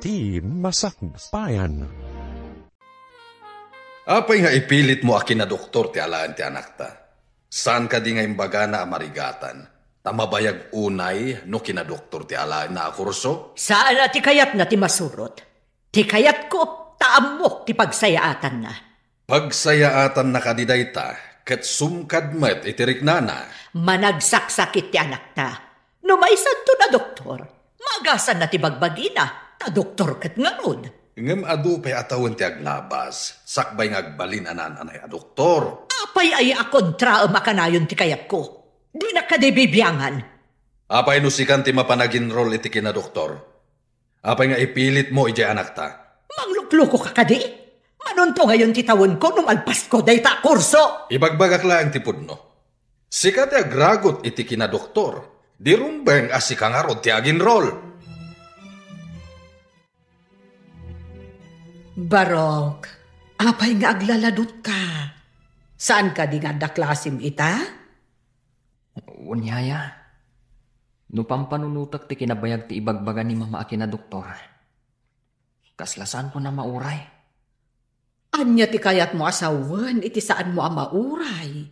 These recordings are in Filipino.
iti masakbayan. Apay nga ipilit mo akin na doktor ti alaan ti anak ta. Saan ka di nga imbaga na amarigatan? Tamabayag unay no kinadoktor ti alaan na kurso? Saan na ti kayat na ti masurot? Ti kayat ko, taamok ti pagsayaatan na. Pagsayaatan na kadiday ta, ket sumkadmet itirik nana. Managsaksakit ti anak ta. No maisan to na doktor, magasan na ti bagbagina, ta doktor ket ngarod. Ngem adu pay atawan ti aglabas, sakbay nga agbalin anan anay a doktor. Apay ay akontra makanayon ti kayat ko. Di na ka di bibiyangan. Apay nusikan ti mapanaginrol iti kinadoktor. Apay nga ipilit mo iti anak ta. Manglukluko ka kadi? Manunto ngayon ti tawon ko nung alpas ko day ta kurso. Ibagbagak lang ti pudno. Sikat ti agragot iti kinadoktor. Di rumbeng asikang arod ti aginrol. Barok, apay nga aglaladot ka. Saan ka di nga da klasim ita? Unyaya, no pampanunutak ti kinabayag ti ibagbaga ni mama akin na doktor. Kaslasan ko na mauray. Anya ti kayat mo asawan, iti saan mo ang mauray?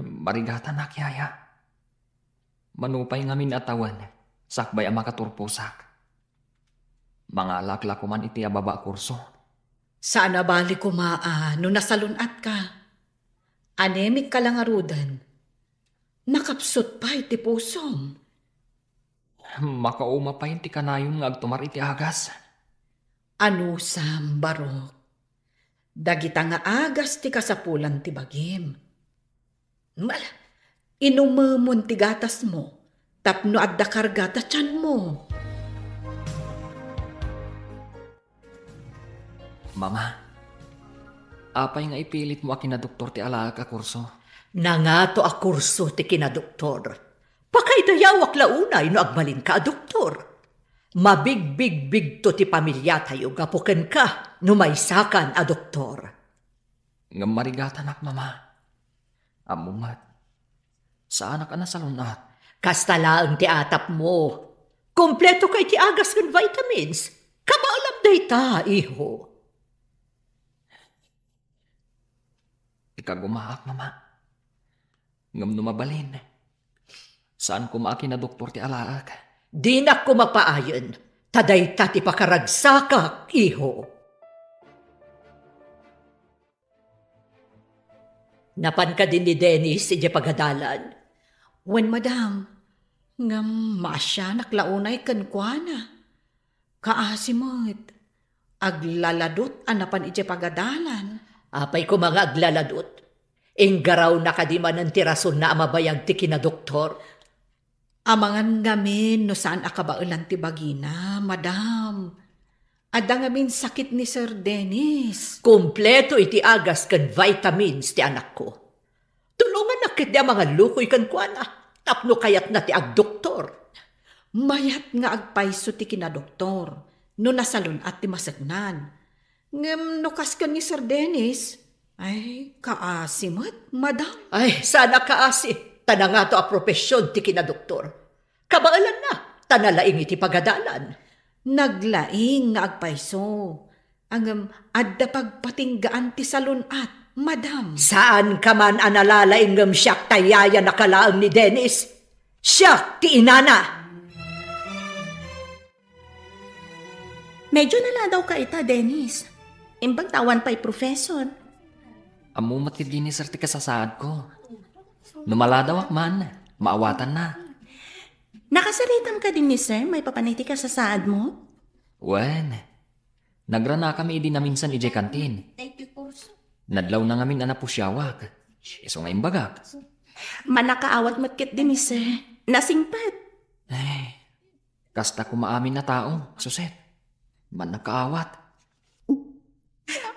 Marigatan na kiyaya. Manupay ngamin atawan, sakbay ang makaturpusak. Mga lakla ko man iti ababa kurso. Sana bali ko no nasalunat ka. Anemic ka lang arudan. Nakapsot pa iti pusom. Makauma pa iti kanayon nga agtumar iti agas. Ano sam, Barok? Dagita nga agas ti kasapulan ti bagim. Inumamon ti gatas mo, tapno adda kargata tiyan mo. Mama, apay nga ipilit mo akin na doktor ti alaak a kurso. Nangato a kurso ti kinadoktor. Pakaidayawak launay no agmalin ka a doktor. Mabigbig-big to ti pamilya tayo gapuken ka no maisakan a doktor. Nga marigatan ak, mama. Amumat, saan ka na salunat? Kastalaang ti atap mo. Kompleto kay ti agas ng vitamins. Kabaalam day ta, iho. Ikagumaak, mama. Ngam numabalin. Saan kumaki na doktor ti alaak? Di na ko mapaayon. Taday tati pakaragsakak, iho. Napan ka din ni Dennis, ije pagadalan. Wen, madam, ngam masya naklaunay kankwana. Kaasimot, aglaladot anapan ije pagadalan. Apay ko mga aglaladot. Inggaraw na kadiman ng tirason na amabayag ti kinadoktor. Amangan ngamin no saan akabaulan ti bagina, madam. Ada ngamin sakit ni Sir Dennis. Kompleto iti agas kan vitamins ti anak ko. Tulungan na kit di mga lukoy kan kuana. Tapno kayat na ti agdoktor. Mayat nga agpaiso ti kinadoktor. No nasalun at ti masagnan. Ngem nukas ka ni Sir Dennis. Ay, kaasimot, madam. Ay, sana kaasi. Tana nga to a propesyon ti kinadoktor. Kabaalan na, tanalaing iti pagadalan. Naglaing nga agpaiso. Ang adda pagpatinggaan ti salunat, madam. Saan ka man analalaing ngam siyak tayaya nakalaang ni Dennis? Siyak ti inana. Medyo nala daw ka ita, Dennis. Imbang tawan pa'y professor. Amumat ti dinisar ti kasasaad ko. Numaladawak man, maawatan na. Nakasaritam ka din ni sir, may papaniti ka sa saad mo? Wen, nagrana kami idi na minsan ije kantin. Nadlaw na ngamin anapusyawak. Iso nga imbagak. Manakaawat matkit din ni sir. Nasingpat. Ay, kasta kumaamin na tao, suset. Manakaawat.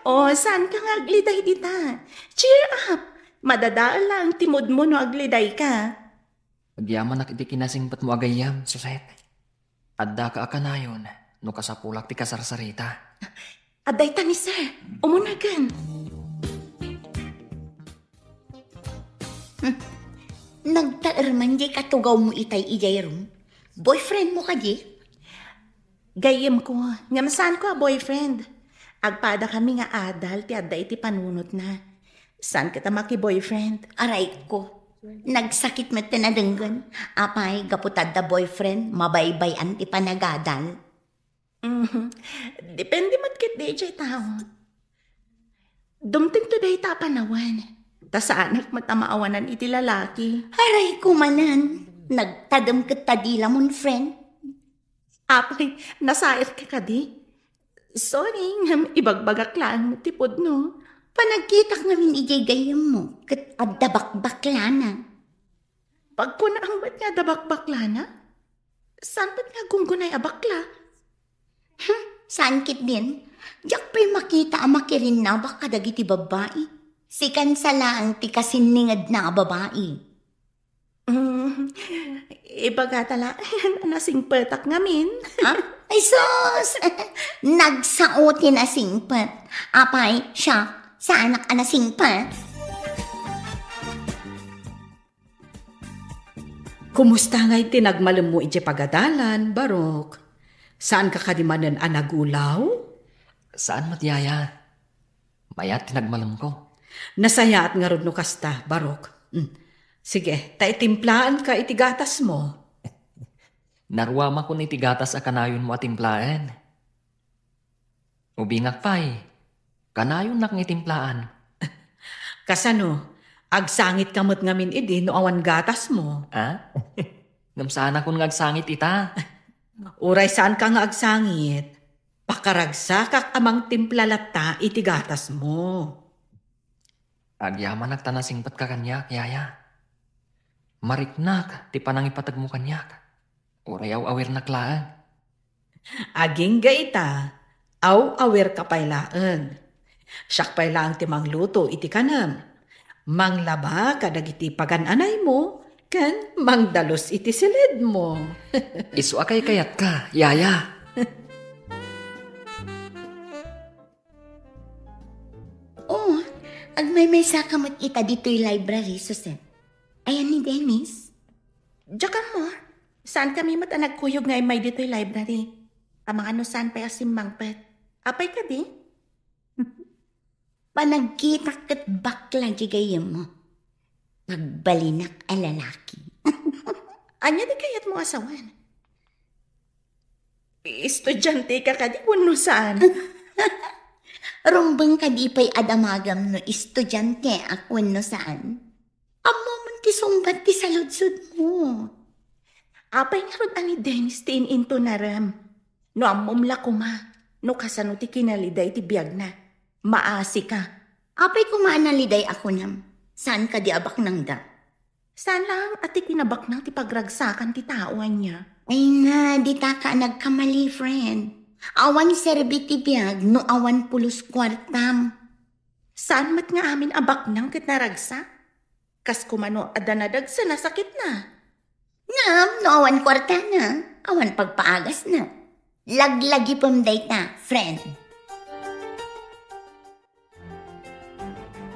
Oh, saan ka nga agliday dita? Cheer up! Madadaan lang timod mo no agliday ka. Agyaman na iti kinasingpat mo agayam, suset. Adda ka akanayon, no kasapulak ti kasarsarita. Aday ta ni sir, umunagan. Nagtaarman di katugaw mo itay ijay ron. Boyfriend mo ka di? Gayem ko, ngamasan ko a boyfriend. Agpada kami nga adal, ti adda iti panunot na. San kita maki-boyfriend? Aray ko. Nagsakit mo tinadenggan. Apay, gaputad da boyfriend, mabaybayan ti panagadal. Depende matkit di jay tao. Dumting to day ta panawan. Ta sa anak matamaawanan iti lalaki. Aray ko manan. Nagtadam ka tadila mon friend. Apay, nasayat ka kadi. Sorry, ibagbagak lang, tipod no. Panagkitak namin ijay gayam mo. Kat adabak-bakla na. Pagkuna ang ba't nga dabak-bakla na? Saan ba't nga gunggunay abakla? Saan kit din? Diyak pa'y makita ang makirin na baka dagiti babae. Sikan sa laang ti kasiningad na babae. Ibaga tala, nasing petak ngamin. Ha? Ay sus! Nagsauti na singpat. Apay, siya, sa anak na singpat. Kumusta nga'y tinagmalam mo iti pagadalan, Barok? Saan ka kadimanan anagulaw? Saan matyaya? Mayat tinagmalam ko. Nasaya at nga no kasta, Barok. Sige, taitimplaan ka itigatas mo. Naruama ko ni tigatas a kanayon mo at timplaan. Ubingak pa'y, kanayon nak ngitimplaan. Kasano, agsangit kamot ngamin idi no awan gatas mo. Ha? Namsana kong ngagsangit ita. Uray saan ka nga agsangit? Pakaragsak amang timplalata itigatas mo. Agyaman nagtanasingpat ka kanyak, yaya. Mariknak, ti panangipatag mo kanyak. Urayaw awer naklaan. Aging gaita, aw awer ka pailaan. Siyak pailaang ti mangluto iti kanam. Manglaba kadag iti pagananay mo, kan mangdalos iti silid mo. Isu akay kayat ka, yaya. Oh, agmay-may sakamot ita dito'y library, Susan. Ayan ni Dennis. Diyakan mo, saan kami nagkuyog nga may dito'y library? Amang ano saan pa asimbang pet? Apay ka di? Panagkita kat bakla di gayam mo. Pagbalinak a lalaki. Anya di kayat mo asawan? Estudyante ka di kuno saan? Rumbang ka di pa'y adamagam no estudyante ako no saan. Amo man ti sumbat ti saludsud mo. Apay nga rod ani Dennis ti into naram. No amumla ko ma. No kasano ti kinaliday ti biyag na. Maasi ka. Apay kumaanaliday ako nam. Saan ka di abak nang da? Saan lang at ti kinabak nang ti pagragsakan ti taoan niya? Ay na, di ta ka nagkamali, friend. Awan serbi ti biyag no awan pulos kwartam. Saan mat nga amin abak nang kit naragsa? Kas kumano adanadag sa nasakit na. Ngam, no awan kwarta na. Awan pagpaagas na. Laglagi pamday ta, friend.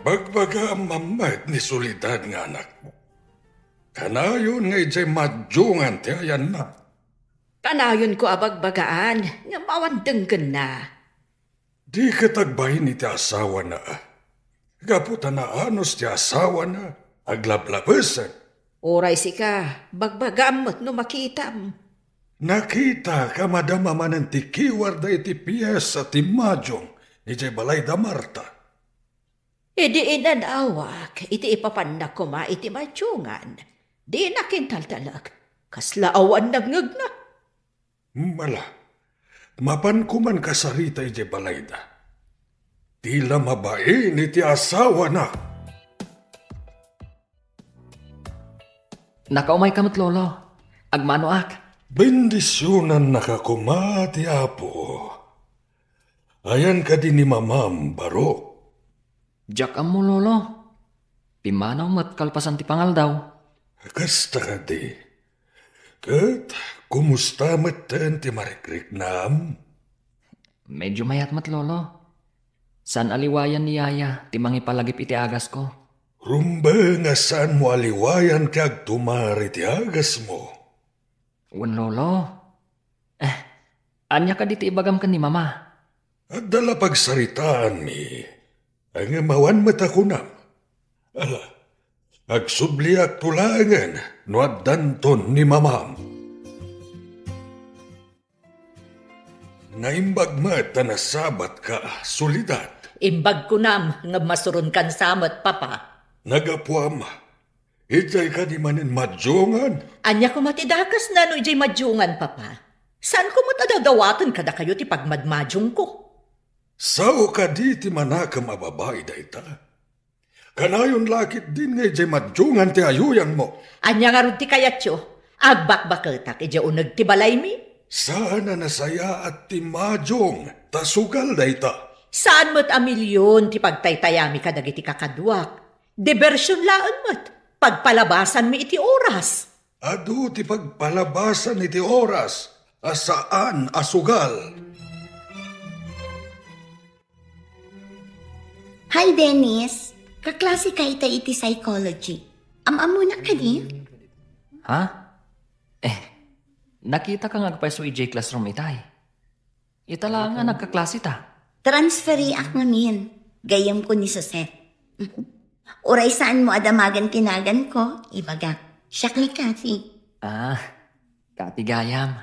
Bagbaga ang mamait ni Solidad nga anak mo. Kanayon nga ijay madyungan ti ayan na. Kanayon ko abagbagaan, nga mawandenggan na. Di katagbahin iti asawa na. Gaputa na anos ti asawa na. Aglablabesan. Oray si ka, bagbagaan mo't no makitam. Nakita ka madama manan ti kiwar da iti piyes at ti madyong. Ijay balay da Marta. Idi inanawak, iti ipapandak ko ma iti madyungan. Di nakintaltalag, kaslaawan nagngag na. Mala, mapan kuman kasarita ije balayda. Tila mabain iti asawa na. Nakaumay kamot lolo. Agmano ak. Bendisyonan nakakumati apo. Ayan ka din ni mamam, Barok. Diyak mo lolo. Pimanaw mat kalpasan ti pangal daw. Kasta ka di. Kat, kumusta matan ti marikrik nam? Medyo mayat mat lolo. San aliwayan ni yaya ti mangipalagip iti agas ko. Rumba nga saan mo aliwayan kag tumari ti agas mo? Wan lolo. Anya ka diti ibagam kan ni mama. At dala pagsaritaan mi, ang amawan mata ko na. Ala, agsubliak tulangan no at danton ni mamam. Naimbag mata na sabat ka, solidad. Imbag ko nam nga masuron kan samot, papa. Nagapuam, ijay ka di manin madjongan. Anya ko matidakas na no ijay madyungan, papa. Saan ko matadadawatan kada kayo ti pagmadmadyong ko? Sao ka di ti manakam a babae da ita? Kanayon lakit din nga ijay madjongan ti ayuyang mo. Anya nga rin ti kayatyo, agbakbaketak ijay unag ti balay mi. Saan na nasaya at ti madyong, tasugal da ita? Saan mo't a milyon ti pagtaytayami kadagiti kakadwak? Diversyon laan mo't, pagpalabasan mi iti oras. Adu ti pagpalabasan iti oras, asaan asugal? Hi, Dennis. Kaklase ka ita iti psychology. Amuna ka di? Ha? Nakita ka nga pa sa EJ classroom itay. Ita lang nga nagkaklase ta. Transferi ak ngamin. Gayam ko ni Jose. Uray saan mo adamagan tinagan ko? Ibaga, siyak ni Cathy. Kati gayam.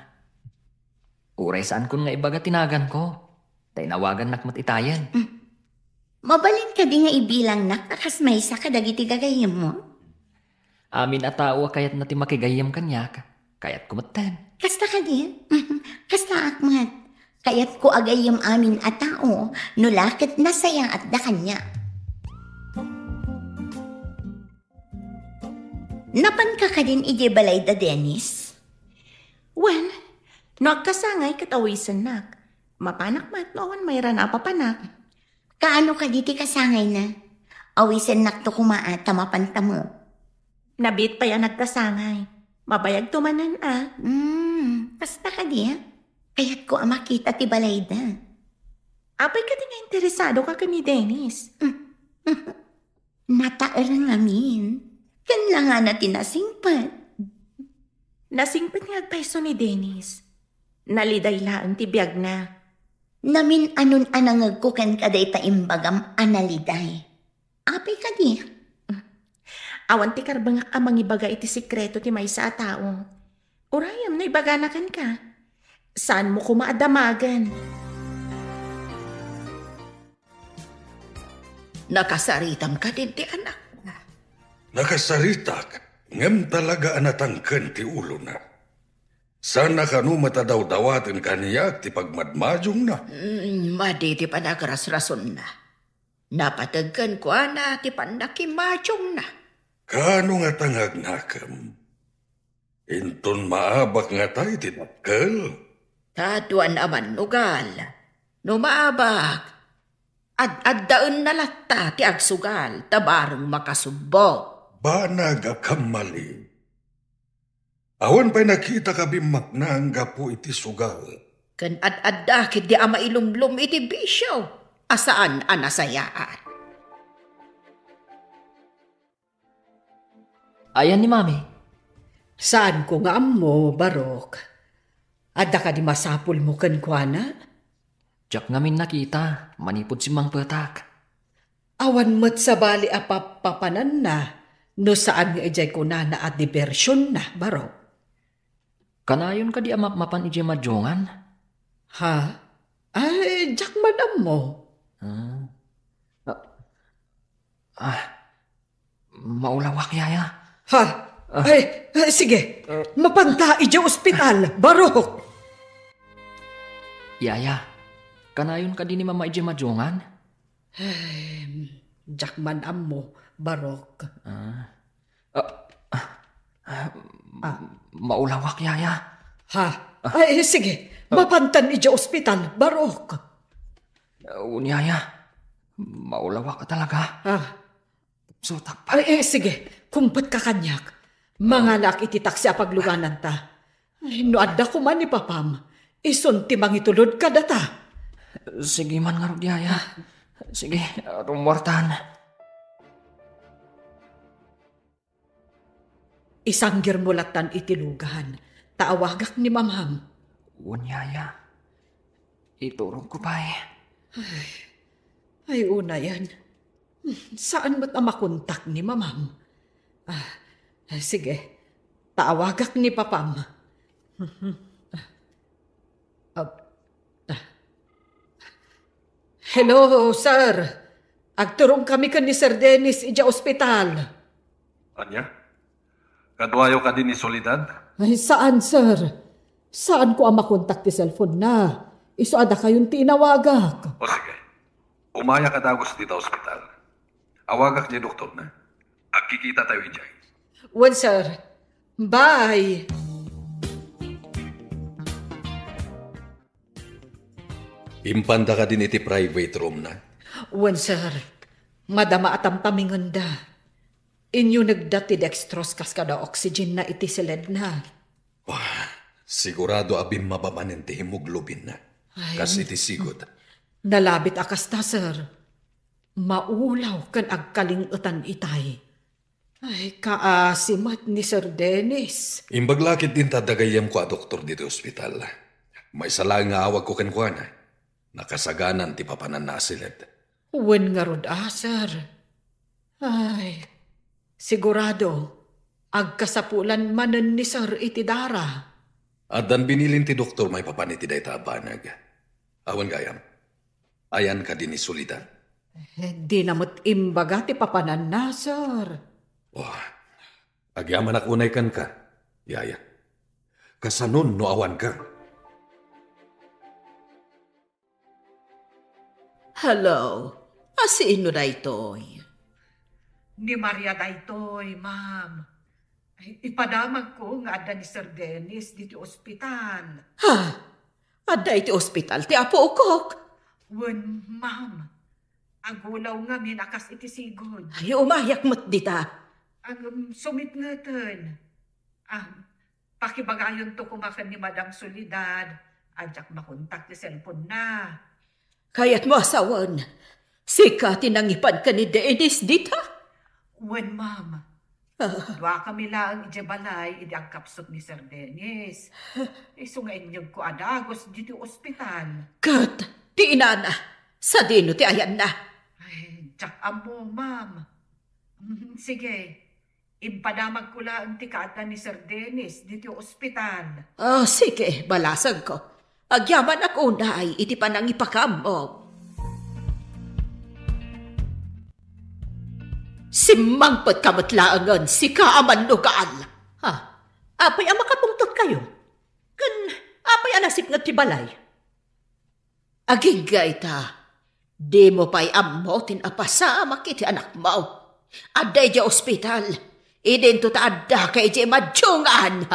Uray saan kun nga ibaga tinagan ko. Tainawagan nakmat itayan. Mabalin ka di nga ibilang nakakas may isa kadagiti gagayam mo? Amin at tao kayat nati makigayam kanyak. Kayat kumatan. Kasta ka din? Kasta akmat. Kayat ko agayam amin at tao, nulakit na sayang at da kanya. Napan ka din ije balay da, Dennis? Well, nagkasangay katawisan nak. Mapanak mat noon mayroon na papanak. Kaano ka diti kasangay na? Awisan nakto kumaata mapanta mo. Nabit pa yan nagkasangay. Mabayag tumanan Kasta ka di, Kayat ko makita ti balay da. Apay ka din nga interesado ka ni Dennis. Nataarang amin. Kan lang nga na tinasingpat. Nasingpat nga agpaiso ni Dennis. Naliday laan ti biyag na. Namin anon anangag ko kan kaday ta imbagam analiday. Apay ka di. Awan ti karbangak amang ibaga iti sikreto ti maysa a tao. Urayam na ibaganakan ka. Saan mo kumaadamagan? Nakasaritam ka din ti anak na. Nakasaritak, ngem talaga anatangken ti ulo na. Sana kanu matadaw-dawaten kaniyak ti pagmadmadyong na. Madi ti panagras-rason na. Napatagkan ko na ti pandakimadyong na. Kano nga tangag nakam? Inton maabak nga tayo ti dakkel. Tatuan aman nugal. No maabak. Ad-addaon na latta ti agsugal. Tabarang makasubbo. Banag akamali. Awan pa'y nakita ka bimak na ang gapo iti sugal. Kan ad-addakit di ama ilumlum iti bisyo. Asaan anasayaan. Ayan ni mami. Saan ko nga mo, Barok? Adda ka di masapul mo kankwana? Diyak ngamin nakita, manipod si Mang Petak. Awan mo't sa bali apapapanan na, no saan nga ijay ko na at diversyon na, Barok? Kanayon ka di amap-mapan ijay madjongan? Ha? Ay, jak madam mo. Maulawak yaya. Ha? Ay, sige. Mapanta ijay ospital, Barok. Yaya, kanayon ka di ni mama ijay madjongan? Jak madam mo, Barok. Maulawak yaya. Ha? Ay, sige. Mapantan ijay ospital, Barok. Unyaya, maulawak ka talaga. Sutak pa. Ay, sige. Kumpat ka kanyak. Mga anak ititak siya pagluganan ta. Ay, noadda ko man ni Papam. Isunti mangitulod ka data. Sige man nga yaya. Sige, rumwartahan. Isanggir mo latan itilugahan. Taawagak ni Mamam. Unyaya, Iturong ko pa eh. Ay, una yan. Saan mo't ang makontak ni mamam? Sige, taawagak ni papam. Hello, sir. Agturong kami ka ni Sir Dennis ija ospital. Anya? Kadwayo ka din ni Solidad? Ay, saan, sir? Saan ko ang makontak ti cellphone na? Iso ada kayong tinawagak. O sige, umaya ka dagos dito ospital. Awagak niya doktor na. Agkikita tayo ijay. Well, sir. Bye. Impanda ka din iti private room na. Well, sir. Madama atam tamingon da. Inyo nagdati dextrose kas kada oxygen na iti silid na. Sigurado abim mababanen ti hemoglobin na. Kas iti sigod. Nalabit akas ta, sir. Maulaw kan agkalingutan itay. Ay, kaasimat ni Sir Dennis. Imbaglakit din tadagayam ko a doktor dito ospital. May sala nga awag ko kenkwana. Nakasaganan ti papanan na silid. Wen nga rod, sir. Ay, sigurado, agkasapulan manen ni Sir iti dara. Adan binilin ti doktor may papaniti day tabanag. Awan gayam. Ayan ka din ni Solidad. Di namot imbaga ti papanan na, sir. Agyaman unay kan ka, yaya. Kasanon no awan ka. Hello, asino da ito'y? Ni Maria da ito'y, ma'am. Ipadamag ko nga ada ni Sir Dennis dito ospital. Ha? Ada iti ospital ti apo ukok? Wen, ma'am. Agulaw nga minakas iti sigod. Ay, umayak mo't dita. Ang sumit nga ten. Pakibagayon to kumakan ni Madam Solidad. Adyak makontak ti cellphone na. Kaya't mo asawan. Sika tinangipan ka ni Dennis dita? Wen, ma'am. Dua kami lang ijabalay idi ang kapsot ni Sir Dennis. Isungain niyog ko adagos dito ospital. Kat, ti inana. Sa dino ti ayan na. Ay, jak amo, ma'am. Sige. Impadamag ko lang ti kaata ni Sir Dennis dito ospital. Sige, balasag ko. Agyaman ako na ay iti panang ipakam mo. Simangpot kamatlaangan si kaaman nugaan. Apay ang makapungtot kayo. Kan, apay anasip nga tibalay. Aging gaita, di mo pa'y ammo tinapasama kiti anak mo. Aday di ospital, idento ta adda kay di madjungan.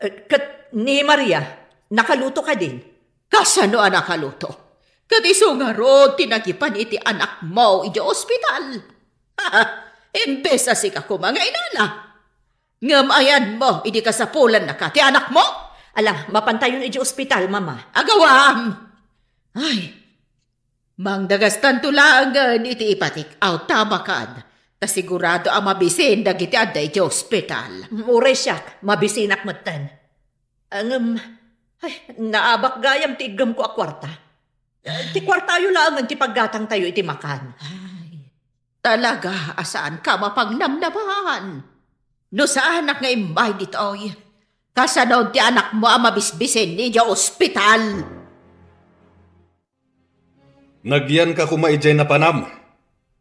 Kat ni Maria, nakaluto ka din? Kasano ang nakaluto? Katiso nga ro, tinagipan iti anak mo iti ospital. Imbesa si ka mga inana. Ngamayan mo, idi kasapulan na ka, ti anak mo. Ala, mapantayon iti ospital, mama. Agawam! Ay, mangdagas tantulangan iti ipatik, tabakan. Tasigurado ang mabisin dagiti adda iti ospital. Uray siyak, mabisinak matan. Naabak gayam ti igam ko a kwarta. Ti kwartayo lang ti paggatang tayo iti makan. Ay, talaga, asaan ka mapangnamnaman? No sa anak nga imbay dito'y, kasano ti anak mo ang mabisbisen ni di ospital? Nagyan ka kumaijay na panam.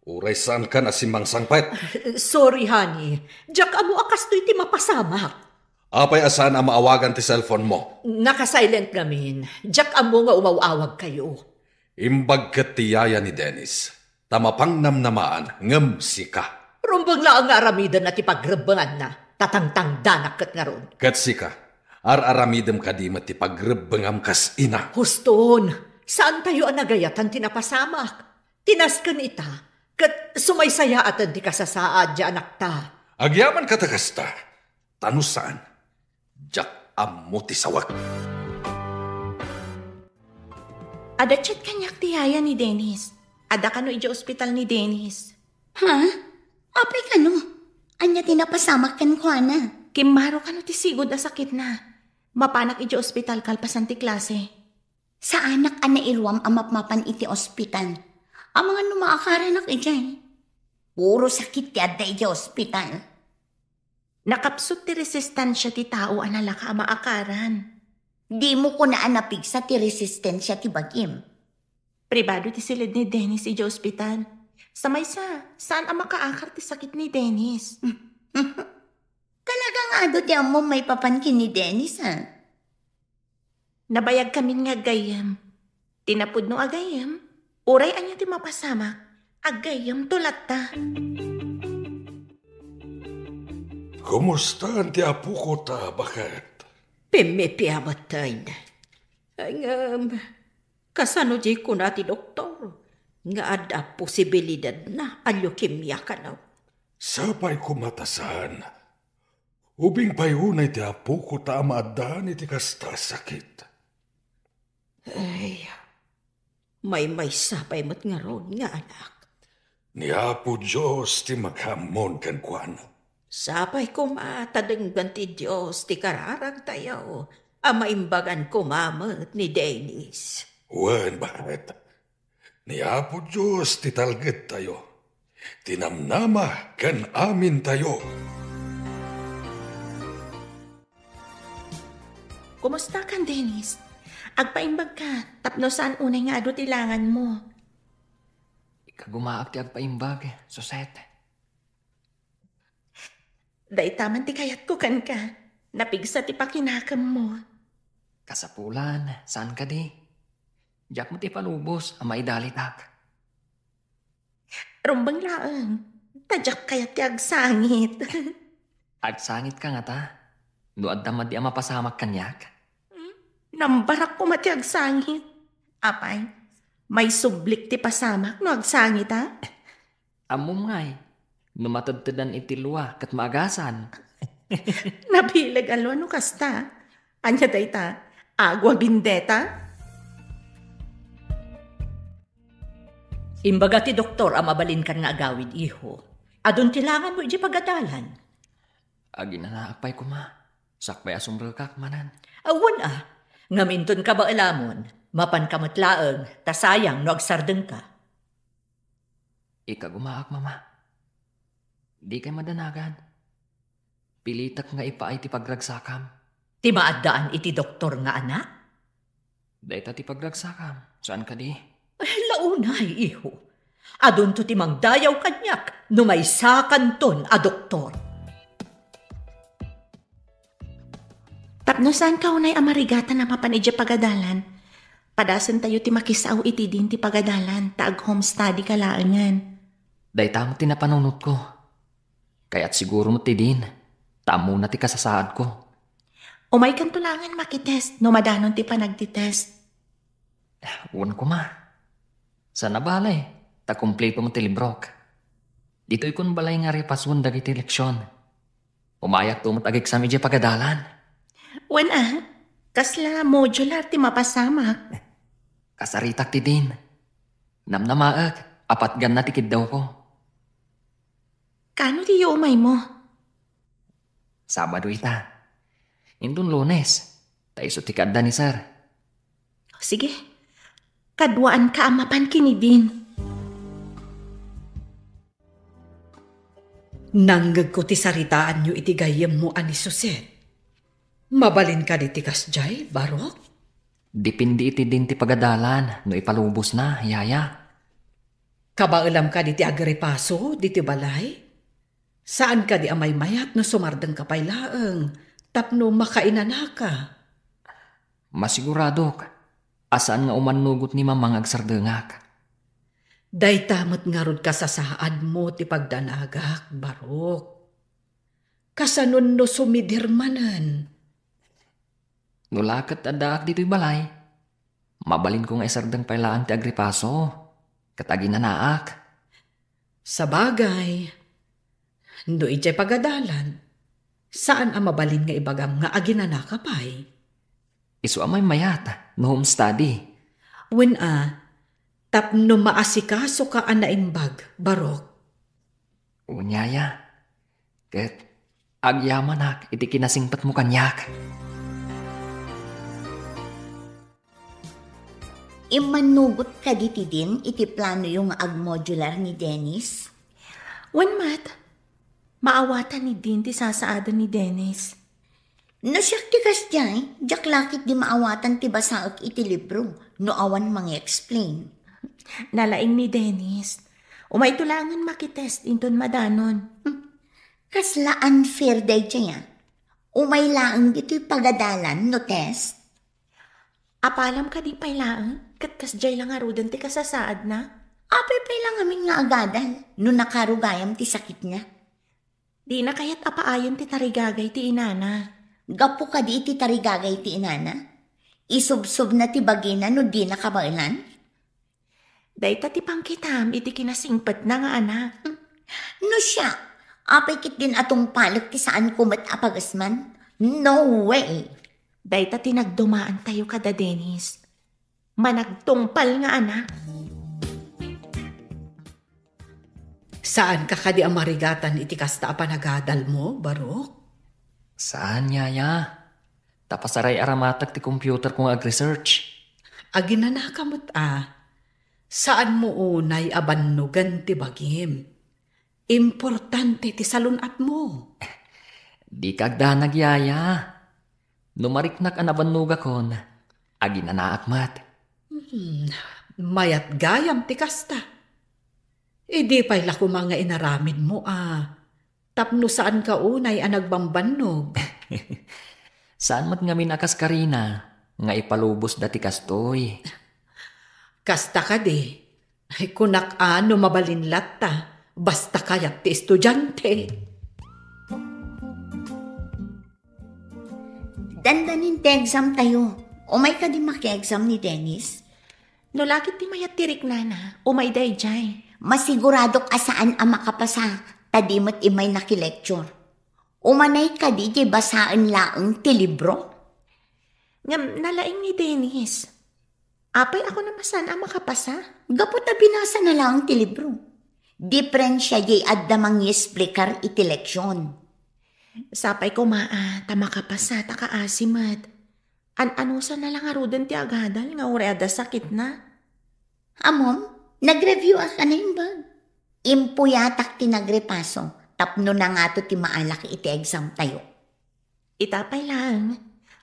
Uray saan ka na simang sangpet. Sorry, honey. Diyak amo akas to iti mapasamak. Apay asaan ang maawagan ti cellphone mo? Naka-silent namin. Diyak amo nga umawawag kayo. Imbag kat ti yaya ni Dennis. Tamapang namnamaan ngem sika. Rumbang lang nga aramidan na ti pagrebangan na. Tatangtang danak kat nga ron. Kat sika. Ar-aramidem kadimat ti pagrebengam kas ina. Huston, saan tayo ang nagayatan tinapasamak? Tinaskan ita. Kat sumaysaya atan ti kasasaad di anak ta. Agyaman katakasta. Tanusaan. Jak ammo ti sawak. Ada chat kanyak ti yaya ni Dennis. Ada kano iti ospital ni Dennis. Apay ka no? Anya tinapasamak kan ko na. Kimaro kano ti sigod a sakit na. Mapanak iti ospital kalpasan ti klase. Sa anak anairuam amapmapan iti ospital. Ang mga numaakaranak ijay. Puro sakit ti adda iti ospital. Nakapsot ti resistensya ti tao analaka maakaran. Di mo ko naanapig sa ti resistensya ti bagim. Pribado ti silid ni Dennis iti ospital. Samay saan ang makaakar ti sakit ni Dennis? Kalagang ado ti amo may papankin ni Dennis ha. Nabayag kami nga gayam. Tinapod no agayam. Uray anya ti mapasama. Agayam tulat ta. Kumusta ang ti apo ko ta? Bakit? Pimipiamatay na. Kasano di ko na ti doktor. Nga ada posibilidad na leukemia ka na. Sapay kumatasan. Ubing payunay ti apo ko ta amaadaan iti kasta sakit. Ay, may sapay mo't nga ron nga anak. Ni Apo Diyos ti maghamon kan kuan. Sapay ko matadenggan ti Diyos ti kararang tayo. Amaimbagan ko mamot ni Dennis. Wen, bakit? Ni Apo Diyos ti talged tayo. Tinamnama kan amin tayo. Kumusta kan Dennis? Agpaimbag ka. Tapno saan unay nga ado tilangan mo? Ikagumaak ti agpaimbag, Suset. Day taman ti kayat ko kan ka. Napigsa ti pakinakam mo. Kasapulan, saan ka di? Diyak mo ti palubos, amay dalitak. Rumbang laang. Tadyak kayat ti agsangit. Agsangit ka nga ta. Nuad damad di amapasamak kanyak. Nambarak ko mati agsangit. Apay, may sublik ti pasamak no agsangit ha? Amom ngay, numatadtadan iti luwa kat maagasan. Nabilag alo no kasta. Anya day ta, agwa bindeta? Imbaga ti doktor mabalin kan nga agawid iho. Adun tilangan mo iti pagadalan. Agi na naakpay ko ma. Sakpay asumbrel kak manan. Awan ngaminton ka ba alamon? Mapan kamatlaeng, tasayang no agsardeng ka. Ikagumaak mama. Di kay madanagan. Pilitak nga ipaay ti pagragsakam. Ti maaddaan iti doktor nga anak? Dayta ti pagragsakam. Saan ka di? Launay, iho. Adun to ti mangdayaw kanyak, no may sakanton a doktor. Tapno saan ka unay amarigatan na mapanidya pagadalan? Padasan tayo ti makisaw iti din ti pagadalan, taag home study ka laangan. Dayta mo tinapanunot ko. Kaya't siguro mo ti din. Tamo na ti kasasaad ko. Umay kan tulangan makitest, no madanon ti panagtitest. Uwan ko ma. Sana balay. Takumpleto mo ti librok. Dito'y kun balay nga repasun dagiti leksyon. Umayak to mo tag-exam iti pagadalan. Wen kasla modular ti mapasamak. Kasaritak ti din. Namnamaak, apat gan na tikid daw ko. Kano ti umay mo? Sabado ita. Indun Lunes. Taiso ti kadda ni sir. Sige, kadwaan ka amapan kini din. Nanggag ko ti saritaan nyo iti gayem mo ani Suset. Mabalin ka di tikas jay, barok? Dipindi iti din ti pagadalan no ipalubos na, yaya. Kabaalam ka di ti agripaso, di ti balay? Saan ka di amay mayat no sumardeng kapaylaeng, tapno makainana ka? Masiguradok, asaan nga umanugot ni mamang agsardengak. Day tamot nga rod ka sa saad mo ti pagdanagak, barok. Kasanon no sumidirmanan. Nulakat adaak dito'y balay. Mabalin ko nga isardeng pailaan ti agripaso. Katagi na naak. Sa bagay, no ijay pagadalan, saan ang mabalin nga ibagam nga aginana ka pa'y? Isu amay mayat, no home study. When tapno maasikaso ka anaimbag, barok. Unyaya, ket agyamanak iti kinasingpat mo kanyak. Imanugot ka diti din iti plano yung ag-modular ni Dennis? Wan mat, maawatan ni din ti sasaada ni Dennis. No siyak ti kasjay, jak lakit di maawatan ti basaak iti libro, no awan mang-explain. Nalaing ni Dennis, umay tulangan makitest inton madanon. Kasla unfair day siya. Umay laang dito'y pagadalan no test. Apalam ka di pailaan, kat kasjay lang arudan ti kasasaad na. Apay lang amin nga agadal, no nakarugayam ti sakit niya. Di na kaya't apaayon ti tarigagay ti inana. Gapo ka di iti tarigagay ti inana. Isubsob na ti bagina no di nakabailan. Dahita ti pangkitam iti kinasingpat na nga anak. No siya, apay kit din atong palak ti saan kumat apagasman? No way! Dahita ti nagdumaan tayo kada Dennis. Managtungpal nga anak. Saan ka kadi amarigatan iti kasta panagadal mo, Barok? Saan, Yaya? Tapasaray aramatak ti computer kong ag-research. Aginanakamot Saan mo unay abannugan ti bagim? Importante ti salunat mo. Di kagdanag, Yaya. Numariknak ang abanuga kon, aginanaakmat. Mayat gayam ti kasta. Idi pa'y lako mga inaramid mo Tapno saan ka unay nagbambannog? Saan mat nga minakas karina, nga ipalubos dati kastoy. Kasta ka di. Kunak mabalinlat ta. Basta kayat ti estudyante. Dandanin ti exam tayo. Umay ka di maki-exam ni Dennis? No lakit ti mayat tirik nana, umay day jay. Masigurado ka saan ang makapasa, tadimot imay nakilecture. Umanay ka di basaan laang ti libro? Ngam nalaing ni Dennis. Apay ako namasan ang makapasa? Gapot na binasa na lang ti libro. Diferensya di adda mangyesplikar iti leksyon. Sapay ko ta makapasa ta kaasimat. An-anusa na lang arudan ti agadal nga ureada sakit na. Amom, nag-review ka na yung bag. Impuyatak ti nagrepaso, tapno na nga to ti maalak iti exam tayo. Itapay lang,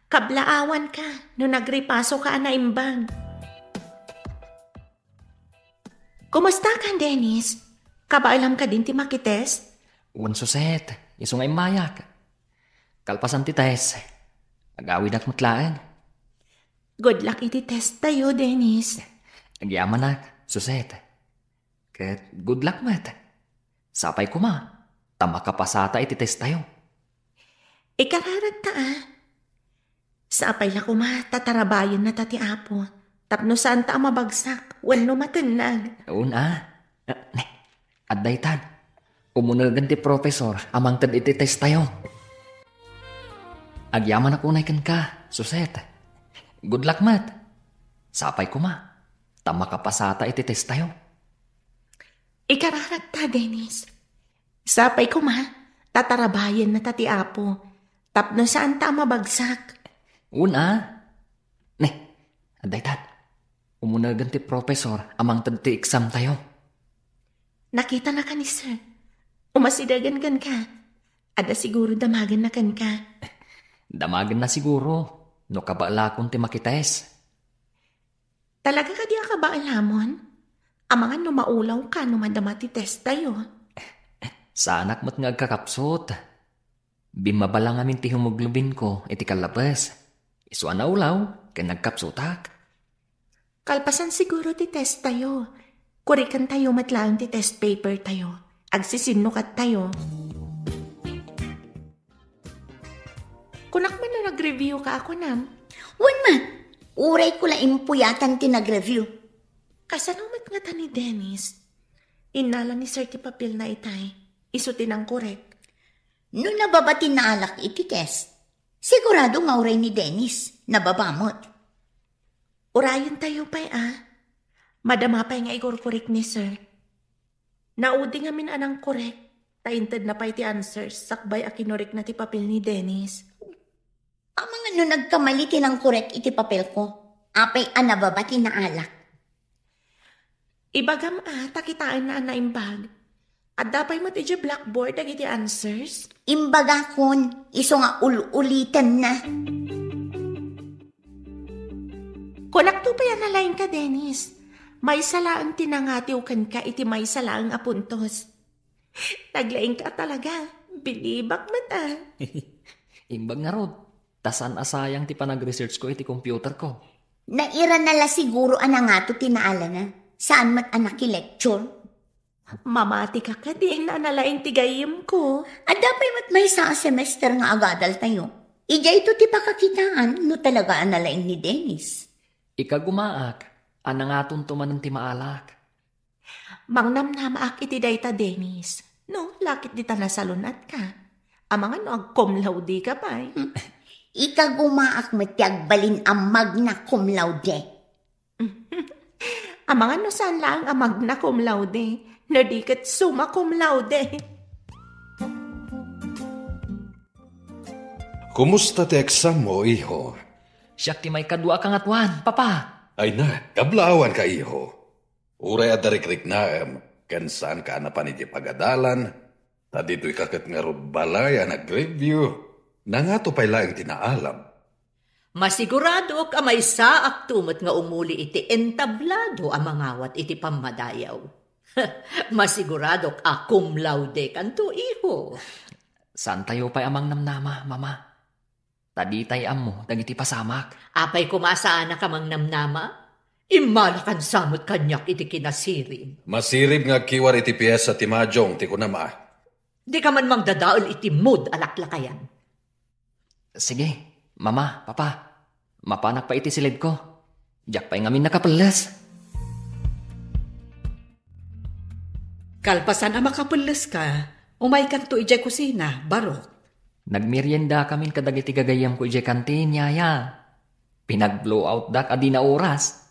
kablaawan ka no nagrepaso ka na imbag. Kumusta ka, Dennis? Kabailam ka din ti makitest? Unsuset, iso nga imayak. Kalpasan ti test, agawid ak matlaan. Good luck iti test tayo, Dennis. Agyaman ak, suset. Ket good luck mat. Sapay ko tamakapasata iti test tayo. Ikararat ta Sapay la ko tatarabayan na tati apo. Tapno saan ta mabagsak, wano matunag. Una, adday tan. Umunagan ti professor, amang tad iti test tayo. Agyaman ako naikan ka, suset. Good luck, mat. Sapay ko tamakapasata iti test tayo. Ikararat ta, Dennis. Sapay ko tatarabayan na tati apo. Tapno saan ta mabagsak. Una, adday tan. Umunagan ti professor, amang tad ti exam tayo. Nakita na ka ni sir. Umasidagan kan ka. Ada siguro damagan na kan ka. Damagan na siguro, no kabaalakon ti makites. Talaga ka di ka ba alamon? Amangan no maulaw ka no madama ti test tayo. Saanak mo't nga agkakapsot. Bimabala ngamin ti hemoglobin ko, iti kalabas. Iso na ulaw, kaya nagkapsotak. Kalpasan siguro ti test tayo. Kurikan tayo matlaan ti test paper tayo. Agsisinukat tayo. Kunak man na nag-review ka ako nam. Uray ko la impuyatan ti nag-review. Kasanumat nga ta ni Dennis. Inala ni Sir ti papel na itay. Isutin ang korek. No nababati na alak iti test, sigurado nga uray ni Dennis, nababamot. Urayan tayo pa'y Madama pa'y nga ikorkorek ni Sir. Naudi nga min anang korek. Taintad na pa'y ti answers. Sakbay akinorek na ti papel ni Dennis. Amang nagkamali ti nang korek iti papel ko. Apay nababati na alak. Ibagam takitaan na naimbag. At dapat mo iti blackboard iti answers. Imbaga kon, iso nga ulitan na. Kunakto pa yan nalain ka, Dennis. May salaang tinangatiw kan ka iti may salaang apuntos. Naglaing ka talaga. Bilibak mata. Imbag nga rod. Tasan asayang ti panag-research ko iti computer ko. Naira nala siguro nga to tinaala na. Saan mat anak lecture? Mamati ka ka din na nalaing tigayim ko. At dapat mat may sa semester nga agadal tayo. Ija ito ti pakakitaan no talaga analaing ni Dennis. Ika gumaak, anangatun tumanan ti maalak. Mangnamnamaak iti dayta, Dennis. No, lakit di ta nasalunat ka. Amangan no ag-cum laude ka pa eh. Ika gumaak matiagbalin ang magna cum laude. Amangan no saan lang ang magna cum laude. No di kat summa cum laude. Kumusta ti exam mo, iho? Siyak ti may kadwa kang atwan, papa. Ay na, kablaawan ka, iho. Uray adarikrik na, kan saan ka na pa ni pagadalan. Ta dito'y kakat nga rod balay, nag-review. Na nga to pa'y laing tinaalam. Masigurado ka may saak tumot nga umuli iti entablado ang mangawat iti pamadayaw. Masigurado ka cum laude kanto, iho. Saan tayo pa'y amang namnama, mama? Taditay mo, dagiti pasamak. Apay kumasaan na kamang namnama? Imalakan samot kanyak iti kinasirib. Masirib nga kiwar iti piyesa ti Majong, ti kunama. Di ka man mangdadaol iti mood alaklakayan. Sige, mama, papa. Mapanak pa iti silid ko. Diyak pa'y ngamin nakapalas. Kalpasan ang makapalas ka, umay kanto ijay kusina, barok. Nagmerienda kami kadagiti gagayam ko ije kantin, yaya. Pinag-blow out dak adi na oras.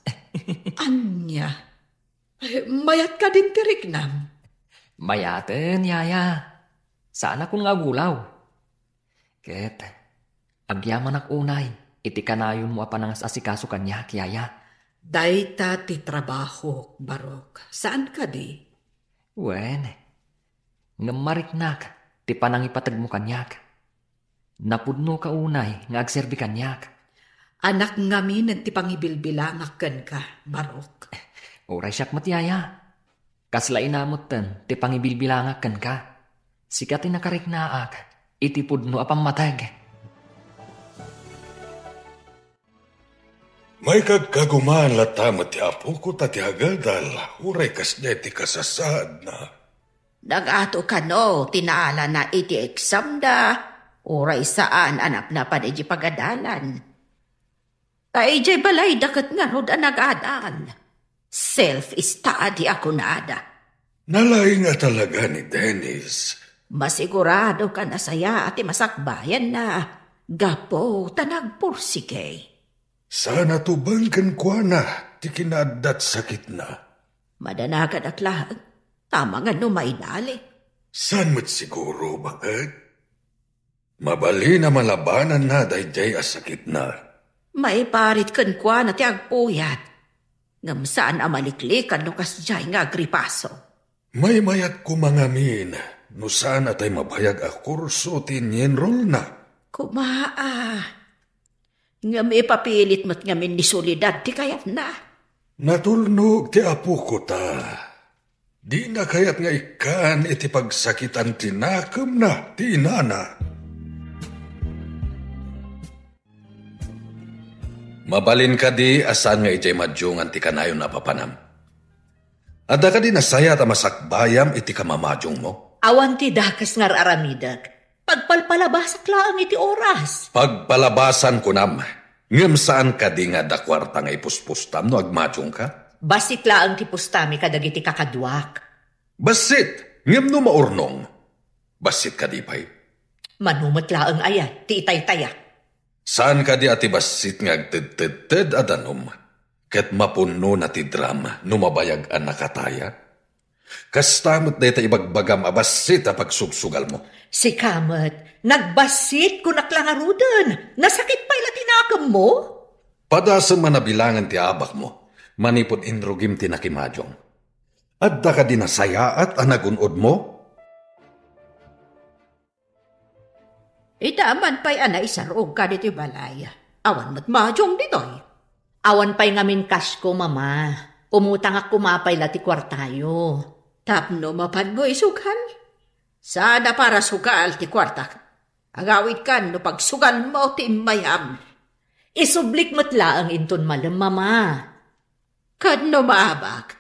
Anya? Mayat ka din tiriknam. Mayaten, yaya. Saan akong nga gulaw? Ket, agyaman ak unay, iti kanayon mo apanang asikaso kanya, yaya. Dayta ti trabaho, barok. Saan ka di? Wen, ngamariknak, ti panang ipatag mo kanyak. Napudno ka unay, nga agserbi kanyak. Anak ngamin ti pangibilbilangak ka, barok. Oray siyak matiyaya. Kaslain namot ten, ti pangibilbilangak ka. Sikatin na kariknaak, iti pudno apang matag. May kagkagumaan latamot ti apo ko ta ti agadal. Uray kas niya ti kasasad na. Nagato ka no, tinaala na iti exam da. Uray saan anap na pa di pagadalan. Ay jay balay dakat nga rod nag-adal. Self-study ako nada. Nalay nga talaga ni Dennis. Masigurado ka na saya at masakbayan na. Gapo tanagpursige. Sana tubangkan kwa na, ti kinadat sakit na. Madanagan at lahat. Tama nga no maidali. San mo't siguro, bakit? Mabali na malabanan na dayjay asakit na. May parit kan kwa na ti agpuyat. Ngam saan amaliklikan no kasjay nga agripaso. May mayat kumangamin, no saan atay mabayag a kurso tinyenrol na. Kumaa. Ngam ipapilit mo't ngamin ni solidad ti kayat na. Natulnog ti apo ko ta. Di na kayat nga ikan iti pagsakitan tinakam na ti inana. Mabalin ka di asan nga ijay madyungan ti kanayon na papanam. Ada ka di nasaya ta masakbayam iti kamamadyong mo. Awan ti dakas ngar aramidak. Pagpalpalabasak laang iti oras. Pagpalabasan ko nam, ngem saan ka di nga dakwarta nga ipuspustam no agmadyong ka? Basik laang ti pustami kadagiti kakadwak. Basit, ngem no maurnong. Basit ka di pa'y. Manumot laang ayat, ti itay-tayak. Saan ka di ati basit nga agtid-tid adanom? Ket mapuno na ti drama numabayag ang nakataya? Kastamot na ita ibagbagam abasit a pagsugsugal mo. Si Kamat, nagbasit ko naklangarudan. Nasakit pa ila tinakam mo? Padasang manabilangan ti abak mo, manipod inrugim ti nakimadyong. Adda ka dinasayaat ang nagunod mo? Idaman pa'y anay sarog ka dito balay. Awan mo't mahjong ditoy. Awan pa'y ngamin cash ko, mama. Umutang ak kumapay lati kwartayo. Tapno mapan mo isugal. Sana para sugal ti kwarta. Agawid kan no pagsugal mo ti mayam. Isublik mo't laang inton malam, mama. Kadno maabag.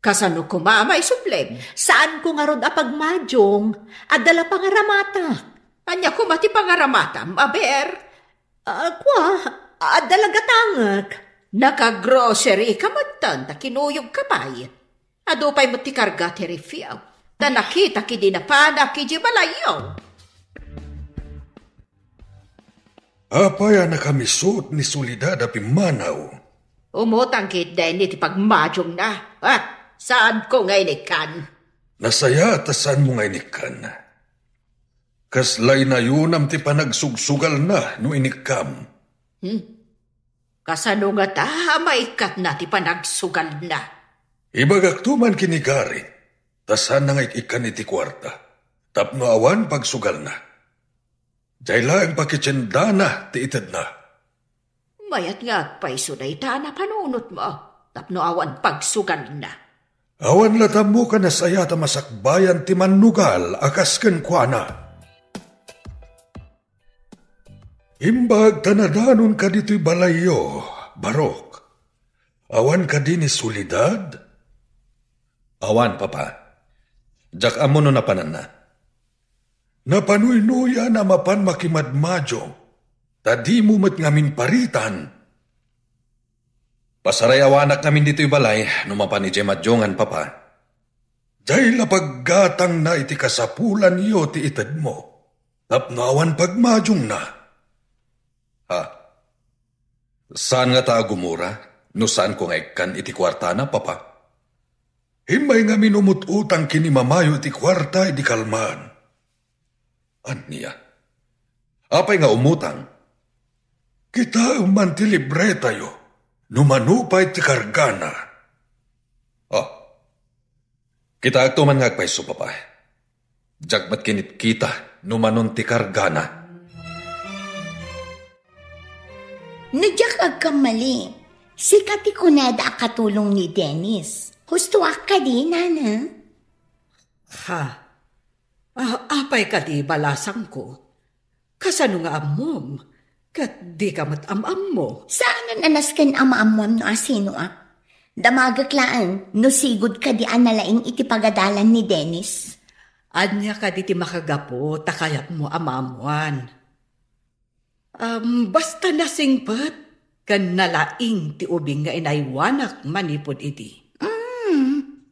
Kasano kumama isublem. Saan ko nga rod apagmadyong? Adala pangaramata. Anya ko mati pangaramatam, aber. Adala gatangak. Naka-grocery ka matan, ta kinuyog ka pa'y. Adupay mo ti karga ti refiaw. Ta nakita ki dinapana ki di malayaw. Apaya na kami suot ni Solidad a pimanaw. Umutang kit din iti pagmadyong na. Saan ko ngay nikan? Nasaya tasan mo ngay nikan. Kaslay na yunam ti panagsugsugal na no inikam. Kasano nga ta maikat na ti panagsugal na. Ibagaktuman kinigari, tasan na nga ikan iti kwarta. Tapno awan pagsugal na. Dahil ang pakitsendana ti itad na. Mayat nga paiso na itana panunot mo. Tapno awan pagsugal na. Awan latam mo ka na saya ta masakbayan ti manugal akas ken kuana. Imbag tanadanon ka dito'y balayo, Barok. Awan ka din ni Solidad? Awan, papa. Jak amo no napanan na. Napanuy-nuya na mapan makimadmadyo. Tadi mo mat ngamin paritan. Pasaray awanak namin dito'y balay, numapan ni Jemadjongan, papa. Dahil lapaggatang na iti kasapulan iyo ti itad mo. Tapno awan pagmadyong na. Saan nga ta gumura? No saan ko nga ikan iti kwarta na, papa? Himay nga minumututang kinimamayo iti kwarta iti kalman. Aniya? Apay nga umutang? Kita man ti libre tayo. Numanupay ti kargana. Kita agtuman nga agpaiso, papa. Jagmat kinit kita, numanon ti kargana. Nadyak agkamali. Sikati ko na da katulong ni Dennis. Husto ka din, nana. Apay ka di balasang ko. Kasano nga amom? Kat di ka matamam mo. Saan nanas kan amaamwam no asino Damagaklaan no sigod ka di analaing iti pagadalan ni Dennis. Anya ka di ti makagapo, takayat mo amamuan. Basta nasingpat, kan nalaing ti ubing nga inaywanak manipod iti.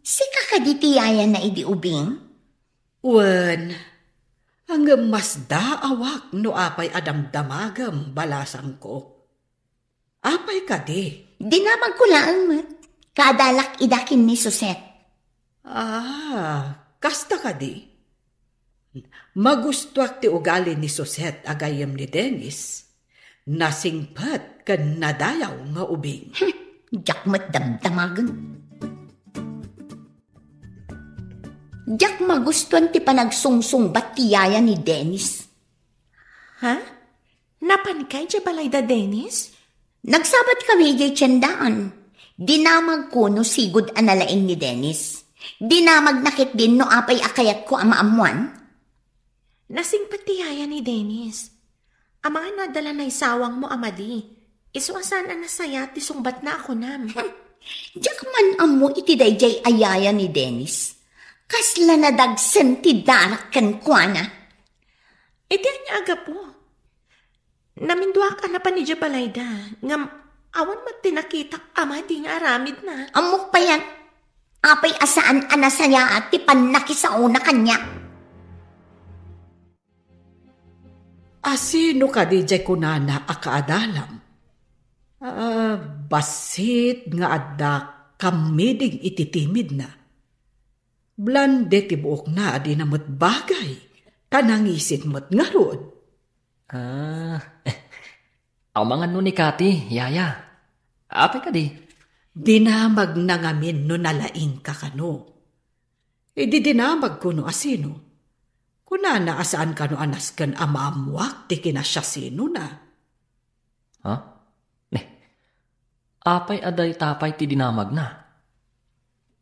Sika ka di tiyaya na idi ubing? Wen, hanggang mas daawak no apay adamdamagam balasang ko. Apay ka di. Dinamag ko lang mat. Kadalak idakin ni Suset. Kasta ka di. Magustuak ti ugali ni Suset agayam ni Dennis. Nasingpat kan nadayaw nga ubing. Diyak damdamagan. Diyak magustuhan ti panagsungsung batiyaya ni Dennis. Napan kay balay da Dennis? Nagsabat kami jay tiyandaan. Dinamag ko no sigod analaing ni Dennis. Dinamag nakit din no apay akayat ko amaamuan. Nasingpatiyaya ni Dennis. Ang mga nadala na isawang mo, amadi. Iswasan ang nasaya ti sungbat na ako nam. Diyak man amo iti dayjay ayaya ni Dennis. Kasla na dagsen ti darak kan kuana. Iti niya aga po. Naminduak ka na pa ni Jabalayda. Ngam awan magtinakitak amadi nga aramid na. Amok pa yan. Apay asaan anasaya at ti panakisao na kanya. Asino ka di jay kunana akaadalam? Basit nga adda kamiding ititimid na. Blande ti buok na adi na mo't bagay. Kanangisit mo't nga rood. Ang mga nunikati, yaya. Apay ka di. Dinamag na ngamin no nalaing ka kano. Di dinamag ko no asino. Kuna na asaan ka no anas kan amaamwak ti kinasya sino na. Ha? Apay aday tapay ti dinamag na.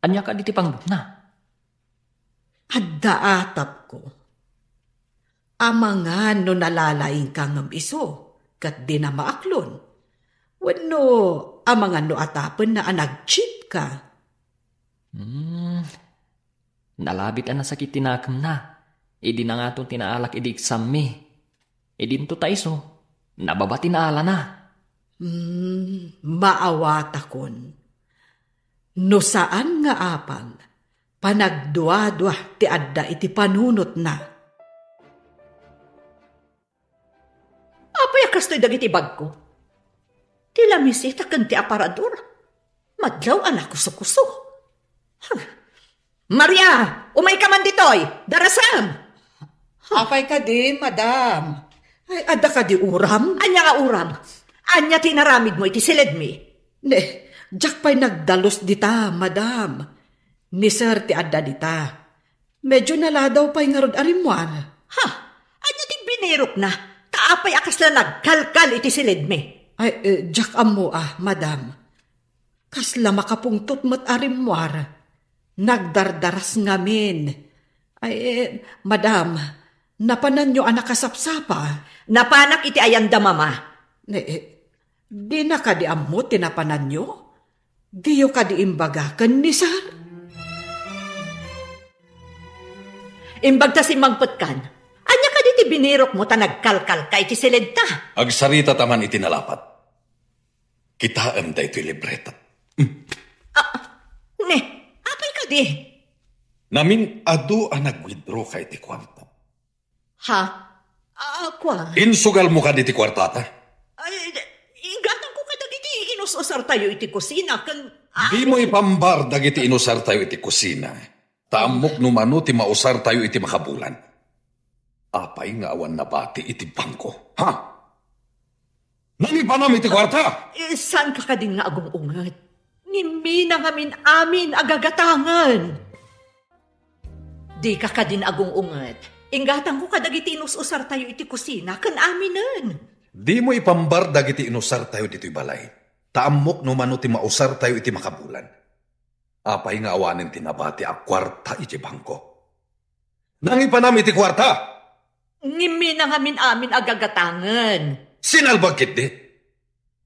Anya ka di ti pangbut na. Adda atap ko. Amangan no nalalaing ka ngam iso, kat di na maaklon. Wano, amangan no atapan na anag-cheat ka. Nalabit na sakit tinakam na. Idi na nga itong tinaalak idi exam mi. Idi nito taiso. Nababa tinaala na. Maawata kon. No saan nga apang, panagduadwa ti adda iti panunot na. Apay akas to'y dagiti bag ko. Tila misita kan ti aparador. Madlaw anak kuso-kuso. Maria, umay ka man ditoy. Darasam. Apay ka di, madam. Ay, adda ka di uram? Anya nga uram. Anya tinaramid mo iti silid mi. Ne, jak pa'y nagdalos dita, madam. Ni sir ti adda dita. Medyo naladaw pa'y ngarod arimwar. Ha? Anya ti binirok na. Kaapay akas na nagkalkal iti silid mi. Ay, jak amo madam. Kasla makapungtot mo't arimwar. Nagdardaras ngamin. Ay, madam, napanan nyo anak kasapsapa. Napanak iti ayanda mama. Di na ka di amo tinapanan nyo? Di yo ka di imbagakan ni sir? Imbagta si magputkan. Anya ka di ti binirok mo ta nagkalkal ka iti silid ta. Agsarita taman itinalapat. Kitaan da ito'y libreta. Ne, apay ka di. Namin adu ang nag-withdraw ka iti kwarta. Ha? Kwa? Insugal mo ka iti kwarta ta? Ay, ingatan ko ka dagiti inusosar tayo iti kusina. Di mo ipambar dagiti inusar tayo iti kusina. Taamok numano ti mausar tayo iti makabulan. Apay nga awan na bati iti bangko. Ha? Nangipanam iti kwarta? Saan ka din nga agong ungat? Ngimi na ngamin amin agagatangan. Di ka din agong ungat. Ingatan ko kadagiti inusosar tayo iti kusina kan aminan. Di mo ipambar dagiti inusar tayo dito'y balay. Taamok no mano ti mausar tayo iti makabulan. Apay nga awanin tinabati a kwarta iti bangko. Nangipanam iti kwarta? Ngimi na ngamin amin agagatangan. Sinalbagkit di?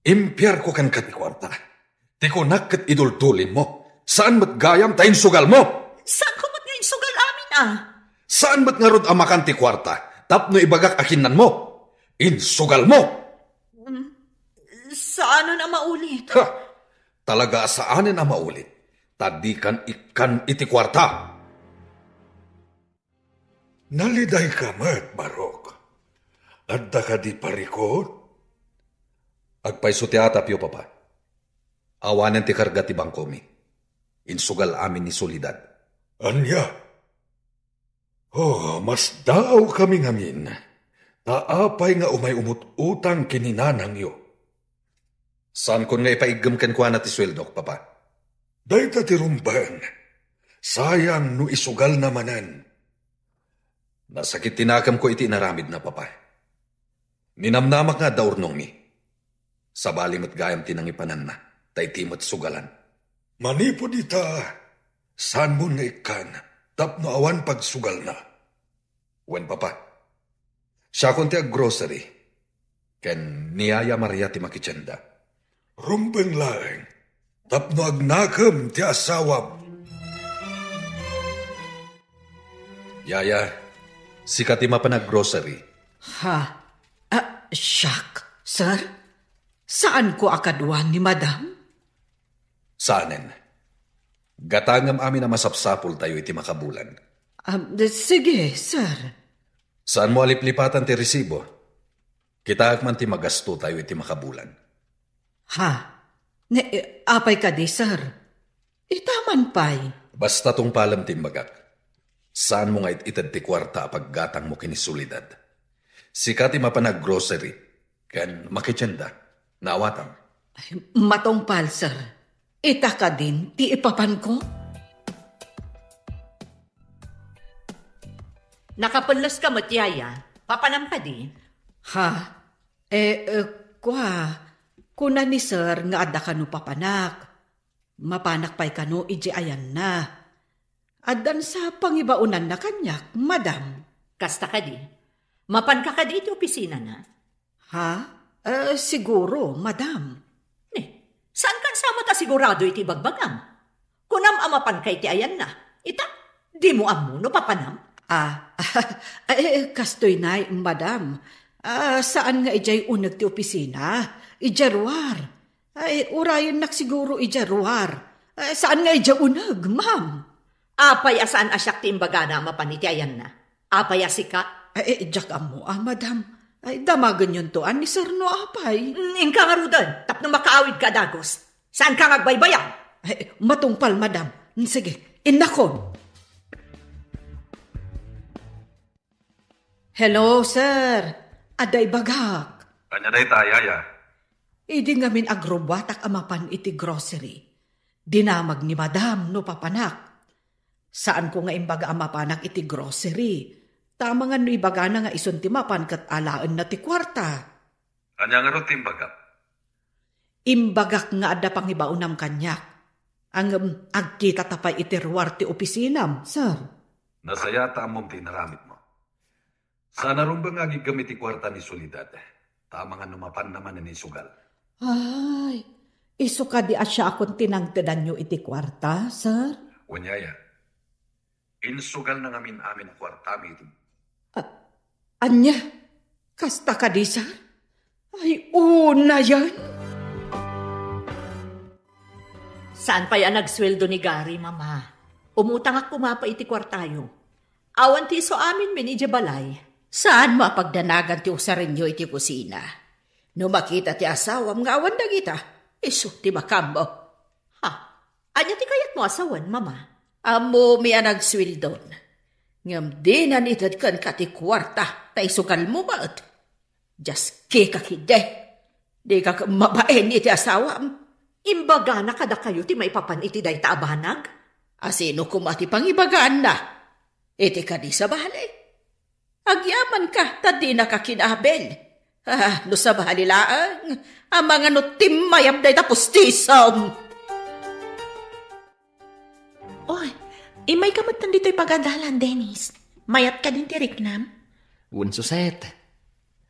Impyar ko kan kat kwarta. Ti ko nakit idultulin mo. Saan mat gayam tayin sugal mo? Saan ko mat ngayon sugal amin Saan mat nga rod amakan ti kwarta? Tapno ibagak akinan mo. Insugal mo! Saan na maulit? Ha! Talaga saan na maulit? Tadikan ikan iti kwarta. Naliday ka mat, Barok. Adda ka di parikot? Agpaiso ti atapyo, papa. Awanan ti karga ti bangko mi. Insugal amin ni Solidad. Anya? Oh, mas daw kami ngamin. Taapay nga umay umut-utang kininanang yo. Saan kon nga ipaigam kan kuha na ti sweldo, papa? Dayta ti rumban. Sayang no isugal namanan. Nasakit tinakam ko iti inaramid na, papa. Ninamnamak nga daurnong mi. Sabali mo't gayam tinangipanan na. Tay timot sugalan. Manipo dita. Saan mo na ikan? Tapno awan pagsugal na. Wen, papa. Siya kon ti ag-grocery. Ken niyaya Maria ti makitsenda. Rumbeng laeng. Tapno agnakam ti asawam. Yaya, sikat ti mapanag-grocery. Ha? Siyak, sir? Saan ko akadwan ni madam? Saanen? Gatangam amin na masapsapol tayo iti makabulan. Sige, sir. Saan mo aliplipatan ti resibo? Kita man ti magasto tayo iti makabulan. Ha? Apay ka di, sir. Itaman pa'y. Basta tong palam timbagak. Saan mo nga itad ti kwarta paggatang mo kinisulidad? Sikati mapanag-grocery. Kan makitsenda. Naawatang. Matongpal, sir. Ita ka din, ti ipapan ko? Nakapunlas ka matyaya. Papanam ka di. Ha? Kuna ni sir nga adda kanu papanak. Mapanak pa'y kanu iji ayan na. Adan sa pangibaunan na kanyak, madam. Kasta ka di. Mapan ka di opisina na. Ha? Siguro, madam. Saan kan sama ta sigurado iti bagbagam? Kunam amapan kay ti ayan na. Ita, di mo amuno papanam? Kastoy na, madam. Saan nga ijay unag ti opisina? Ijarwar. Urayon nak siguro ijarwar. Saan nga ijay unag, ma'am? Apay asaan asyak ti imbagana mapan iti ayan na. Apay asika? Diyak amo, madam. Damagan yun to, ni sir no apay. Ingka nga rudan, tapno makaawid ka dagos. Saan ka ngagbaybayan? Matungpal, madam. Sige, inakon. Hello, sir. Aday bagak. Kanya day tayaya. Idi ngamin agrobatak amapan iti grocery. Dinamag ni madam no papanak. Saan ko nga imbaga amapanak iti grocery? Tama nga no ibaga na nga isuntimapan kat alaan na ti kwarta. Kanya nga rin timbagap. Imbagak nga ada pang ibaunam kanyak. Ang agkita tapay iti ruwar ti opisinam, sir. Nasaya ta amom tinaramit mo. Sana rin ba nga gigamit ti kwarta ni Solidad? Tama nga numapan naman ni Sugal. Ay, iso ka di asya akong tinangtadan nyo iti kwarta, sir? Wanyaya, insugal na ngamin amin kwarta mi iti. Anya, kasta ka di, sir? Ay, una yan. Saan pa yan nagsweldo ni Gary, mama? Umutang at kumapa iti kwartayo. Awan ti so amin minidya balay. Saan mo pagdanagan ti usarinyo iti kusina? No makita ti asawam nga awan na kita, iso ti makambo. Ha? Anya ti kayat mo asawan, mama? Amo mi nagswildon. Ngam di na nitad kan kati kwarta, ta isugal mo ba't? Just kikakide. Di ka mabaen iti asawam. Imbaga na kada kayo ti maipapan iti day taabanag? Asino kumati pang ibagaan na? Iti ka di sa bali. Agyaman ka, tadi na ka kinabel. No sa bahalilaang, ang mga nutim mayam day tapos tisam. Oy, imay kamot nandito'y pagadalan, Dennis. Mayat ka din ti Riknam? Unsuset.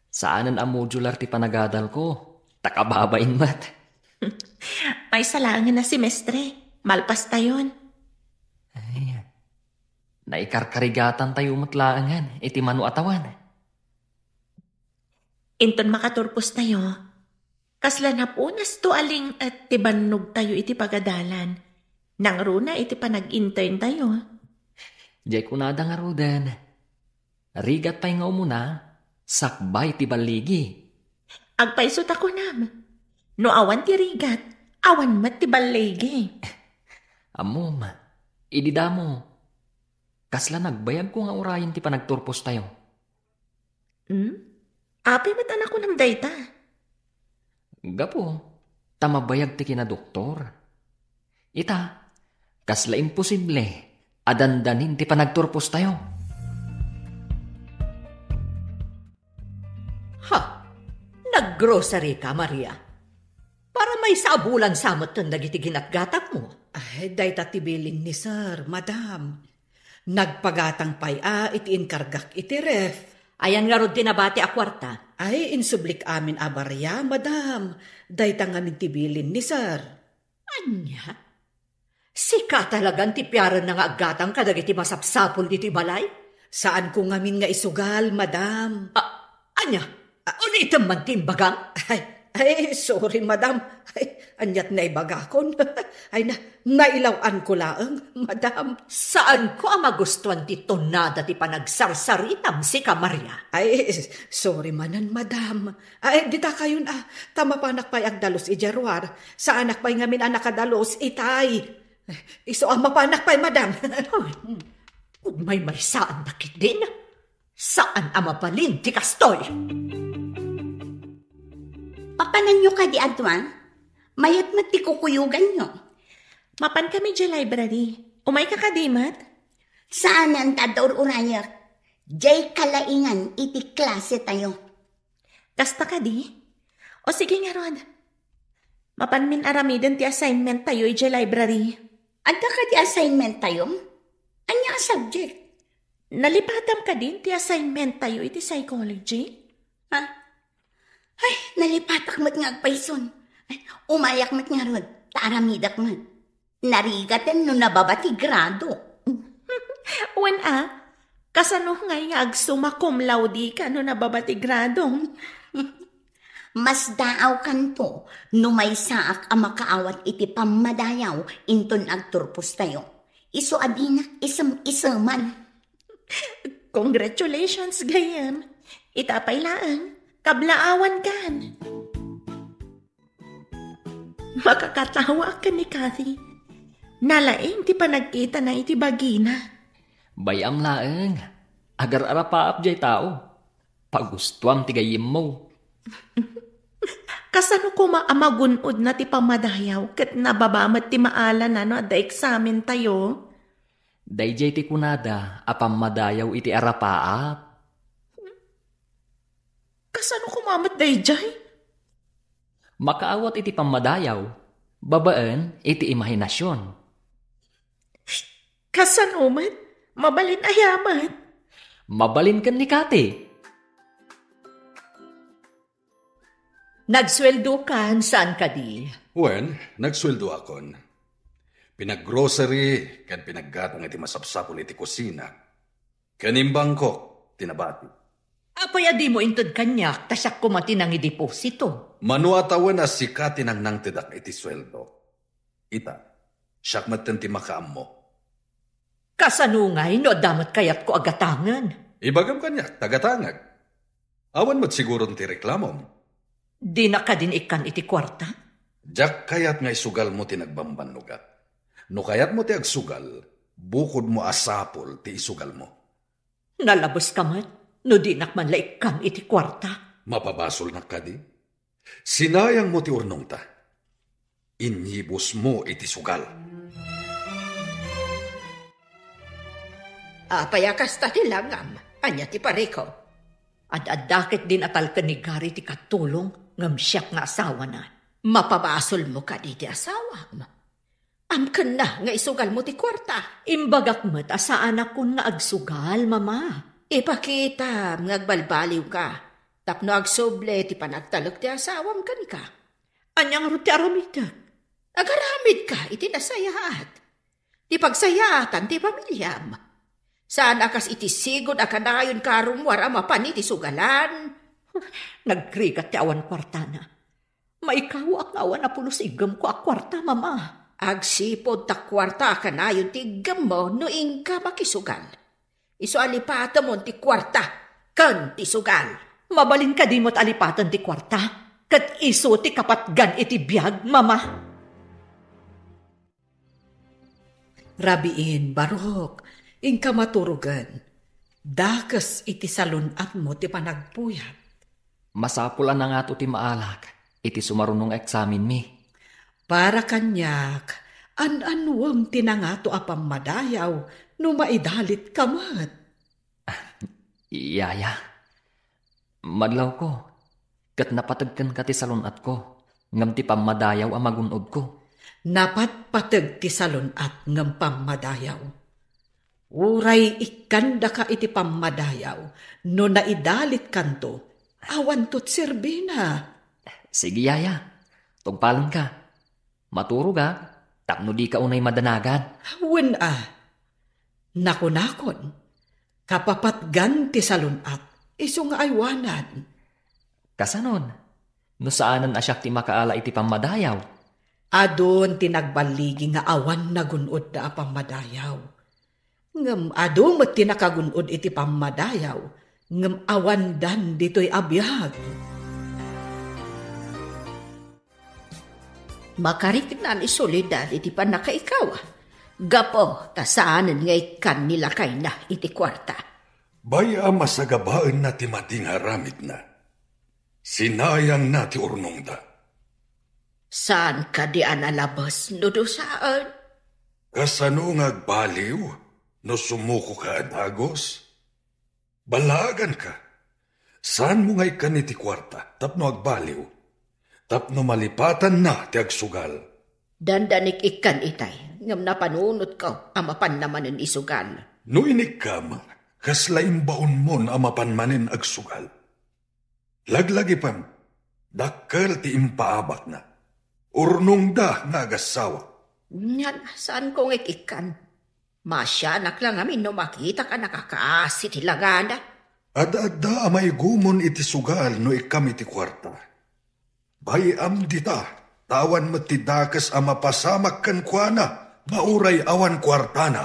Saanan ang modular ti panagadal ko? Takababain mat. May salangin na si Mestre. Malpas tayon. Ay, naikarkarigatan tayo matlaangan, iti manu atawan. Inton makaturpos tayo. Kasla na punas to aling at tibanog tayo iti pagadalan. Nang runa iti panag-intern tayo. Diyay kunada nga rudan. Rigat pa'y nga umuna, sakbay ti baligi. Agpaisot ako nam. No awan ti rigat, awan mat ti baligi. Amom, idida mo. Kasla nagbayag ko nga urayan ti panagturpos tayo. Api mat anak ko nam dayta. Gapo, tamabayag ti kina doktor. Ita, kasla imposible, adandanin ti panagturpos tayo. Ha? Naggrocery ka, Maria? Para may sabulan samot ng dagiti ginatgatak mo. Ay, dayta tibilin ni sir, madam. Nagpagatang pay iti inkargak iti ref. Ayan nga rod tinabati a kwarta. Ay, insublik amin abarya, madam. Dayta nga tibilin ni sir. Anya? Sika talagang tipyaran na nga agatang kadagiti masapsapol diti balay? Saan ko ngamin nga isugal, madam? Anya? Ulitin man timbagang? Ay, sorry, madam. Ay, anyat na ibagakon. Ay, nailawan ko laang, madam. Saan ko ang magustuhan ti tonada ti panagsarsaritam si Maria? Ay, sorry manan, madam. Ay, dita kayon tama pa anak pa'y agdalos ijarwar. Sa anak pa'y ngamin anak kadalos itay. Iso ang mapanak pa'y, madam. Kung may saan nakit din, saan ang mapalin ti kastoy? Papanan nyo ka di adwan? Mayat mat ti kukuyugan nyo. Mapan kami di library. Umay ka kadimat? Saan ang tador urayak? Jay kalaingan iti klase tayo. Kasta ka di? O sige nga Rod. Mapan min aramiden ti assignment tayo di library. Ada ka di assignment tayo? Anya subject? Nalipatam ka din ti assignment tayo iti psychology? Ha? Ay, nalipatak mat nga agpayson. Ay, umayak mat nga Rod. Taaramidak mat. Narigatan no nababati grado. Wen kasano ngay nga agsuma cum laude ka no nababati gradong? Mas daaw kanto no may saak ang makaawat iti pamadayaw inton agturpos tayo. Iso adinak isam-isaman. Congratulations gayam. Itapay kablaawan kan. Makakatawa ka ni Cathy. Nalaing ti panagkita na iti bagina. Bayam laeng, agar arapaap jay tao. Pagustuam ti gayim mo. Kasano ko maamagunod na ti pamadayaw ket nababamat ti maala na no da eksamen tayo? Dayjay ti kunada, apam madayaw iti arapaap. Kasano ko mamat dayjay? Makaawat iti pamadayaw, babaan iti imahinasyon. Kasano man? Mabalin ayaman? Mabalin kan ni Kati. Nagsweldo kan saan ka di? Wen, nagsweldo akon. Pinag-grocery, kan pinaggatong iti masapsapon iti kusina. Kanim bangkok, tinabati. Apay adi mo intod kanyak, tasyak kumati ng ideposito. Manuatawan na si Kati nang nangtidak iti sweldo. Ita, siyak maten ti makaam mo. Kasanungay no damat kayat ko agatangan. Ibagam kanyak, tagatangag. Awan mo't siguro ti reklamom. Di na ka din ikan iti kwarta? Jak kayat nga isugal mo ti nagbambanuga. No kayat mo ti agsugal, bukod mo asapol ti isugal mo. Nalabos ka man, no di nakman laikan iti kwarta. Mapabasol na ka di. Sinayang mo ti urnong ta. Inyibos mo iti sugal. Payakas ta ti langam, anya ti pareko. Ad-adakit din atal ka ni Gary ti katulong ngam siyak nga asawa na. Mapabasol mo ka di ti asawa. Amken na nga isugal mo ti kwarta. Imbagak met asaan ako nga agsugal, mama. Ipakita, ngagbalbaliw ka. Tapno agsoble ti panagtalok ti asawam kan ka. Anyang ruti aramitak. Agaramid ka, iti nasayaat. Ti pagsayatan ti pamilyam. Saan akas iti sigod akanayon karong waramapan iti sugalan? Nagrigat ti awan kwarta na. Maikaw ak awan na pulos igam ko ak kwarta, mama. Agsipod ta kwarta akanayon ti igam mo no ingka makisugal. Iso alipata mo ti kwarta kan ti sugal. Mabalin ka di mo't alipatan ti kwarta. Kat iso ti kapatgan iti biyag, mama. Rabiin, Barok. Ingka maturugan, dakas iti salunat mo ti panagpuyat. Masapulan na nga to ti maalak, iti sumarunong eksamin mi. Para kanyak, an-anwam tinangato apam madayaw, no maidalit kamat. Iyaya, madlaw ko, kat napatagkan ka ti salunat ko, ngam ti pamadayaw ang magunod ko. Napatpatag ti salunat ngam pamadayaw. Uray ikanda ka iti pamadayaw, no naidalit kanto, awan to't serbina. Sige, yaya, tugpalan ka. Maturo ka, tapno di ka unay madanagan. Wen nakunakon, kapapatgan ti salunat, iso nga aywanan. Kasanon, no saanan asyak ti makaala iti pamadayaw? Adon tinagbaligi nga awan nagunod na pamadayaw. Ngam ado met tinakagunod iti pamadayaw, ngam awan dan dito'y abiyag. Makariknan isolidad iti panakaikaw. Gapo, tasaanan nga ikan nila kay na iti kwarta. Baya masagabaan na ti mating haramid na. Sinayang na ti urnong da. Saan ka di analabas, no do saan? Kasano ngagbaliw no sumuko ka adagos? Balagan ka. Saan mo ngay kaniti kwarta tapno agbaliw? Tapno malipatan na ti agsugal. Dandanik ikan itay, ngam napanunot ka, amapan naman ng isugal. No inikam, kaslaim baon mon amapan manin agsugal. Laglagi pam, dakkel ti impaabak na. Urnong da nga agasawa. Yan, saan kong ikikan? Masyanak lang amin no makita ka nakakaasi tilagana. Ada-ada amay gumon iti sugal no ikam iti kwarta. Bayam dita, tawan mo ti dakas ama pasamak kan kuana, mauray awan kwartana.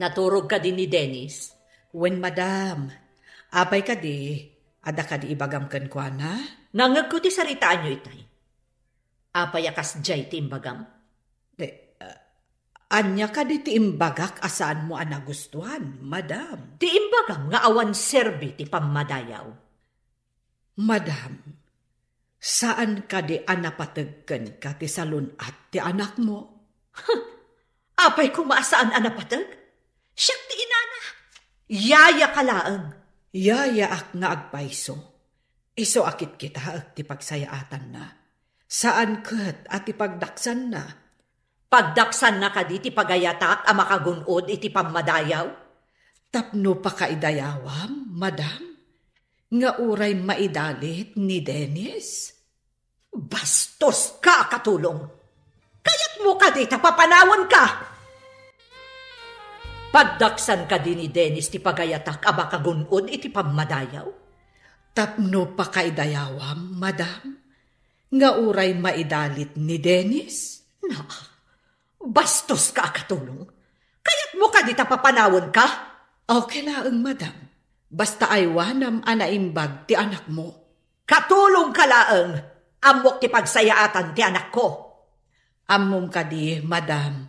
Naturog ka din ni Dennis. When madam, apay ka di, ada ka di ibagam kan kwa na? Nangag ko ti saritaan nyo itay. Apay akas jay ti imbagam. Anya ka di ti imbagak asaan mo anagustuhan, madam. Ti imbagam nga awan serbi ti pamadayaw. Madam, saan ka di anapatagkan ka ti salon at ti anak mo? Apay kumasaan anapatag? Siyak ti inana. Yaya kalaang. Yaya ak nga agpaiso. Iso akit kita at ti pagsayaatan na. Saan kat at ipagdaksan na? Pagdaksan na ka di ti pagayatak ang makagunod iti pamadayaw? Tapno pa kaidayawam, madam? Nga uray maidalit ni Dennis? Bastos ka, katulong. Kayat mo ka di tapapanawan ka. Pagdaksan ka din ni Dennis ti pagayatak ang makagunod iti pamadayaw? Tapno pa kaidayawam, madam? Nga uray maidalit ni Dennis? Na, bastos ka, katulong. Kayat mo ka di tapapanawon ka? Okay laang, madam. Basta ay wanam anaimbag ti anak mo. Katulong ka laang. Amok ti pagsayaatan ti anak ko. Amom ka di, madam.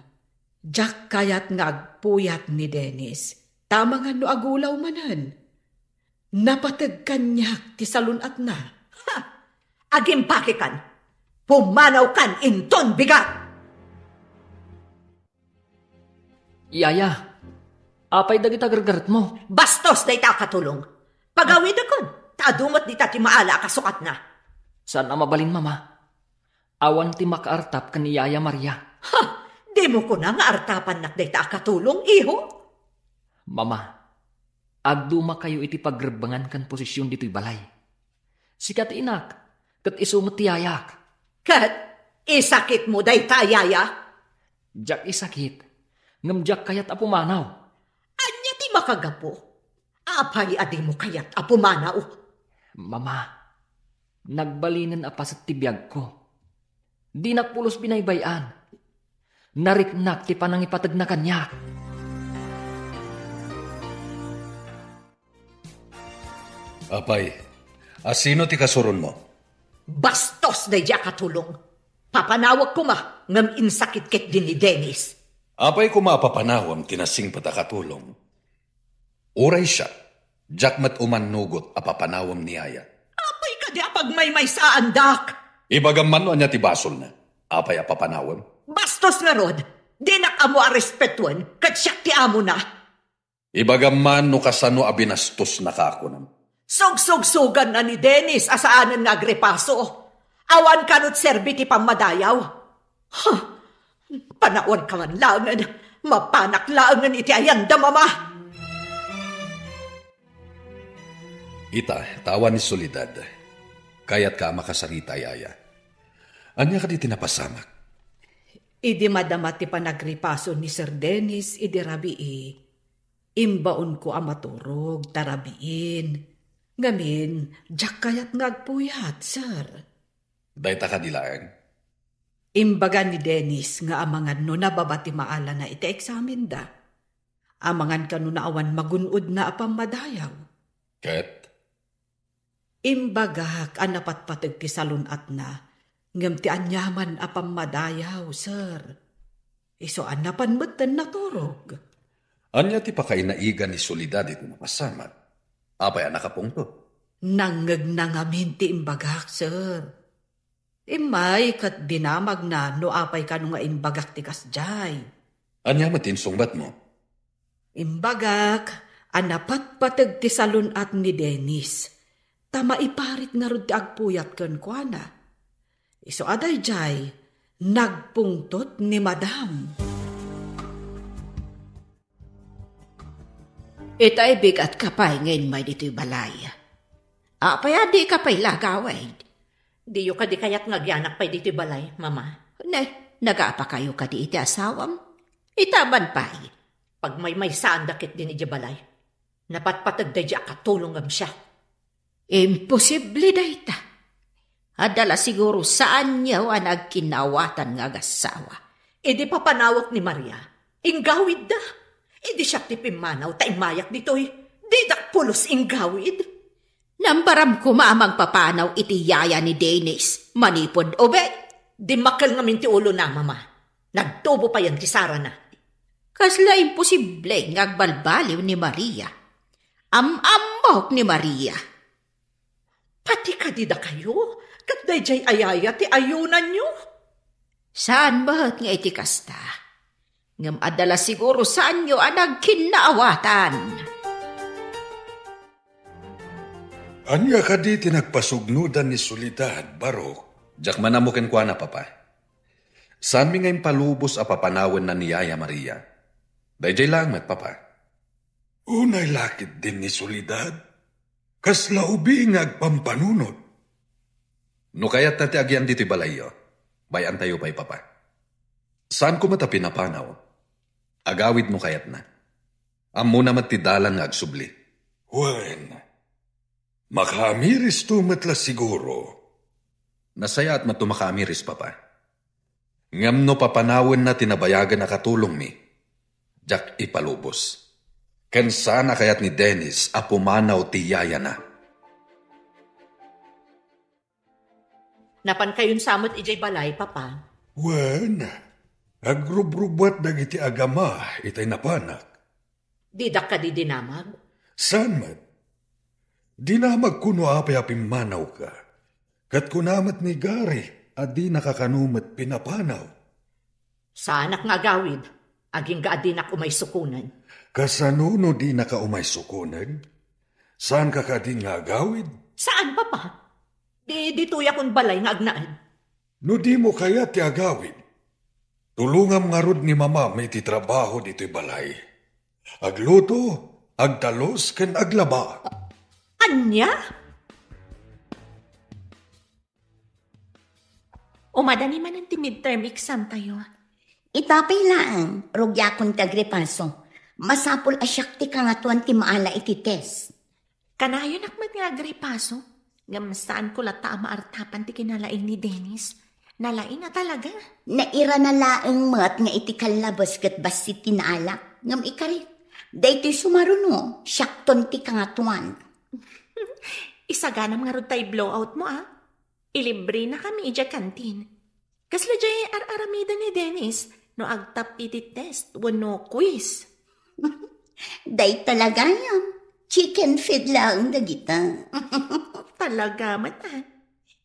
Jack kayat nga agpuyat ni Dennis. Tama nga no agulaw manan. Napatag kanyak ti salunat na. Ha! Agimpake kan. Pumanaw kan inton bigat. Yaya, apay dagit agargarat mo. Bastos na ita katulong. Pagawid akon, tadumot di ti maala kasukat na. Saan na mabalin, mama? Awan ti makaartap kan ni Yaya Maria. Ha! Di mo ko na nga artapan nak dayta katulong, iho? Mama, agduma kayo iti pagrebangan kan posisyon dito'y balay. Sikat inak, kat isumot ti yayak. Kat, isakit mo dayta, yaya? Jak isakit, ngamjak kayat apumanaw. Anya ti makagapo? Apay adi mo kayat apumanaw? Mama, nagbalinan apas at tibiyag ko. Di nakpulos binaybayan. Nariknak ti panangipatag na kanya. Apay, asino ti kasuron mo? Bastos na iya katulong. Papanawag ko ma, ngam insakit ket din ni Dennis. Apay ko mapapanawam tinasing patakatulong. Uray siya, jakmat umanugot apapanawam ni Aya. Apay ka di apag may saan dak. Ibagaman no anya ti basol na. Apay apapanawam. Bastos nga rod, di nakamo a respetuan, kat siyak ti amo na. Ibagaman no kasano abinastos na kakunam. Sug-sug-sugan na ni Dennis asaanan nga agrepaso. Awan kanot serbi ti pamadayaw. Ha, panawan ka man langan, mapanak langan iti ayanda mama. Ita, tawan ni Solidad. Kayat ka makasarita, Yaya. Anya ka di tinapasamak? Idi madama ti panagripaso ni Sir Dennis, idi rabii. Imbaon ko amaturog, tarabiin. Ngamin, jak kayat ngagpuyat, sir. Dayta ka dilaang. Imbaga ni Dennis nga amangan no nababati maala na iti eksamin da. Amangan ka no naawan magunod na apamadayaw. Ket? Imbagak anapatpatag ti salunat na. Ngam ti anyaman apamadayaw, sir. Iso anapan matan naturog. Anya ti pakainaigan ni Solidad iti napasamat. Apay anakapong to? Nangag nangamin ti imbagak, sir. Imay kat dinamag na no apay ka nga imbagak tikas jay. Anya matinsungbat mo? Imbagak, anapat patag ti salon at ni Dennis. Tama iparit nga rod ti agpuyat ken kuana. Iso aday jay, nagpungtot ni Madam. Itay bigat kapay ngayon may dito'y balay. Apay adi kapay lagaway. Di yu ka di kayat ngagyanak pa'y dito'y balay, mama. Ne, nag-apa kayo ka di iti asawam? Itaman pa'y. Pag may saan dakit din iti balay, napatpatag da diya katulong am siya. Imposible da ita. Adala siguro saan niya ang nagkinawatan nga gasawa. Di pa panawak ni Maria. Inggawid da. Di siya tipimanaw ta imayak dito'y. Di dak pulos inggawid. Nambaram ko maamang papanaw iti yaya ni Dennis. Manipod obe. Di makal ngamin ti ulo na, mama. Nagtubo pa yan ti Sara na. Kasla imposible ngagbalbaliw ni Maria. Amok ni Maria. Pati kadida kayo? Katday jay ayaya ti ayunan nyo? Saan bahat nga iti kasta? Ngam adala siguro saan nyo ang nagkinaawatan. Anya ka di tinagpasugnudan ni Soledad, Barok? Jak manamukin kwa na, papa. Saan mi ngayon palubos a papanawan na ni Yaya Maria? Dayjay langmet, papa. Unay lakit din ni Soledad. Kasla ubi ngagpampanunod. No kaya't nati agyan dito'y balayo. Bayan tayo pa'y, papa. Saan ko mata pinapanaw? Agawid mo kayat na. Amo na matidalan nga agsubli. Wen, makamiris tumatla siguro. Nasaya at matumakamiris, papa. Ngam no papanawan na tinabayagan na katulong mi. Jak ipalubos. Ken sana kayat ni Dennis a pumanaw ti yaya na. Napan kayon samot ijay balay, papa. Wen, agrubrubat dagiti agama itay napanak. Didak ka di dinamag? San mat? Dinamag kuno apay apimanaw ka. Kat kunamat ni Gary, adi nakakanumat pinapanaw. Saanak nga gawid, aging gaadinak umay sukunan. Kasanuno di nakaumay sukunan? Saan ka ka di nga gawid? Saan, papa? Di tuya kong balay nga agnaan. No di mo kaya ti agawid. Tulungam nga rod ni mama may ti trabaho dito'y balay. Agluto, agtalos, ken aglaba. Anya? Umadani man ang ti midterm exam tayo. Itapay lang, rugya kong tagrepaso. Masapol asyak ti kangatuan ti maala iti test. Kanayon akmat nga agripaso. Ngam saan ko lata maartapan ti kinalaing ni Dennis. Nalain na talaga. Naira na laeng mat nga iti kalabas kat basit tinaalak. Ngam ikarit. Daytoy sumaruno, syakton ti kangatuan. Isaganam nga rod tayo blowout mo Ilibre na kami ija kantin. Kasla jay ar-aramida ni Dennis no agtap iti test wano quiz. Day talaga yan. Chicken feed lang dagita. Talaga man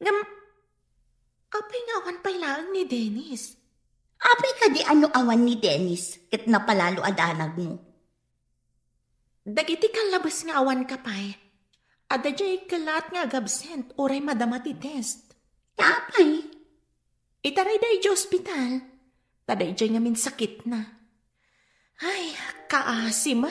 Ngam, apay nga awan pa'y lang ni Dennis. Apay ka di ano awan ni Dennis ket napalalo adanag mo. Dagiti kalabas nga awan ka pa'y. Ada jay kalat nga agabsent oray madama ti test. Tapay. Itaray day di hospital. Taday jay ngamin sakit na. Ay, kaasim.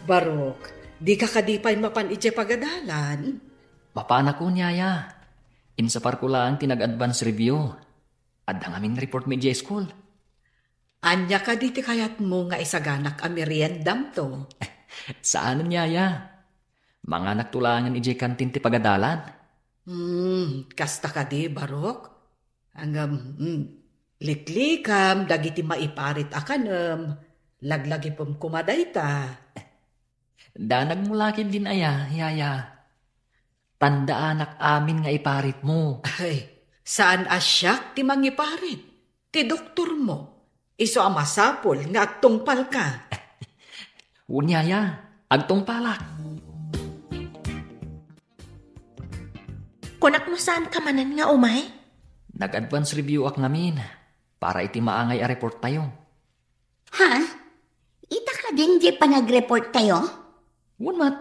Barok, di ka kadipay mapan ije pagadalan. Mapana ko niyaya. Insapar ko lang tinag-advance review. At ang aming report may school. Anya ka di ti kayat mo nga isaganak a meriendam to. Saan niyaya? Mga nagtulangan ije kantin ti pagadalan. Kasta ka di, Barok. Ang liklikam, dagiti maiparit akanam, laglagi pom kumaday ta. Danag mo lakin din yaya. Tandaan amin nga iparit mo. Ay, saan asyak ti mangiparit? Ti doktor mo. Iso ang masapol nga agtungpal ka. Unyaya, agtong palak. Kunak no saan ka manan nga umay? Nag-advance review ak ngamin para iti maangay a report tayo. Ha? Ita ka din di pa nag-report tayo? Wunmat.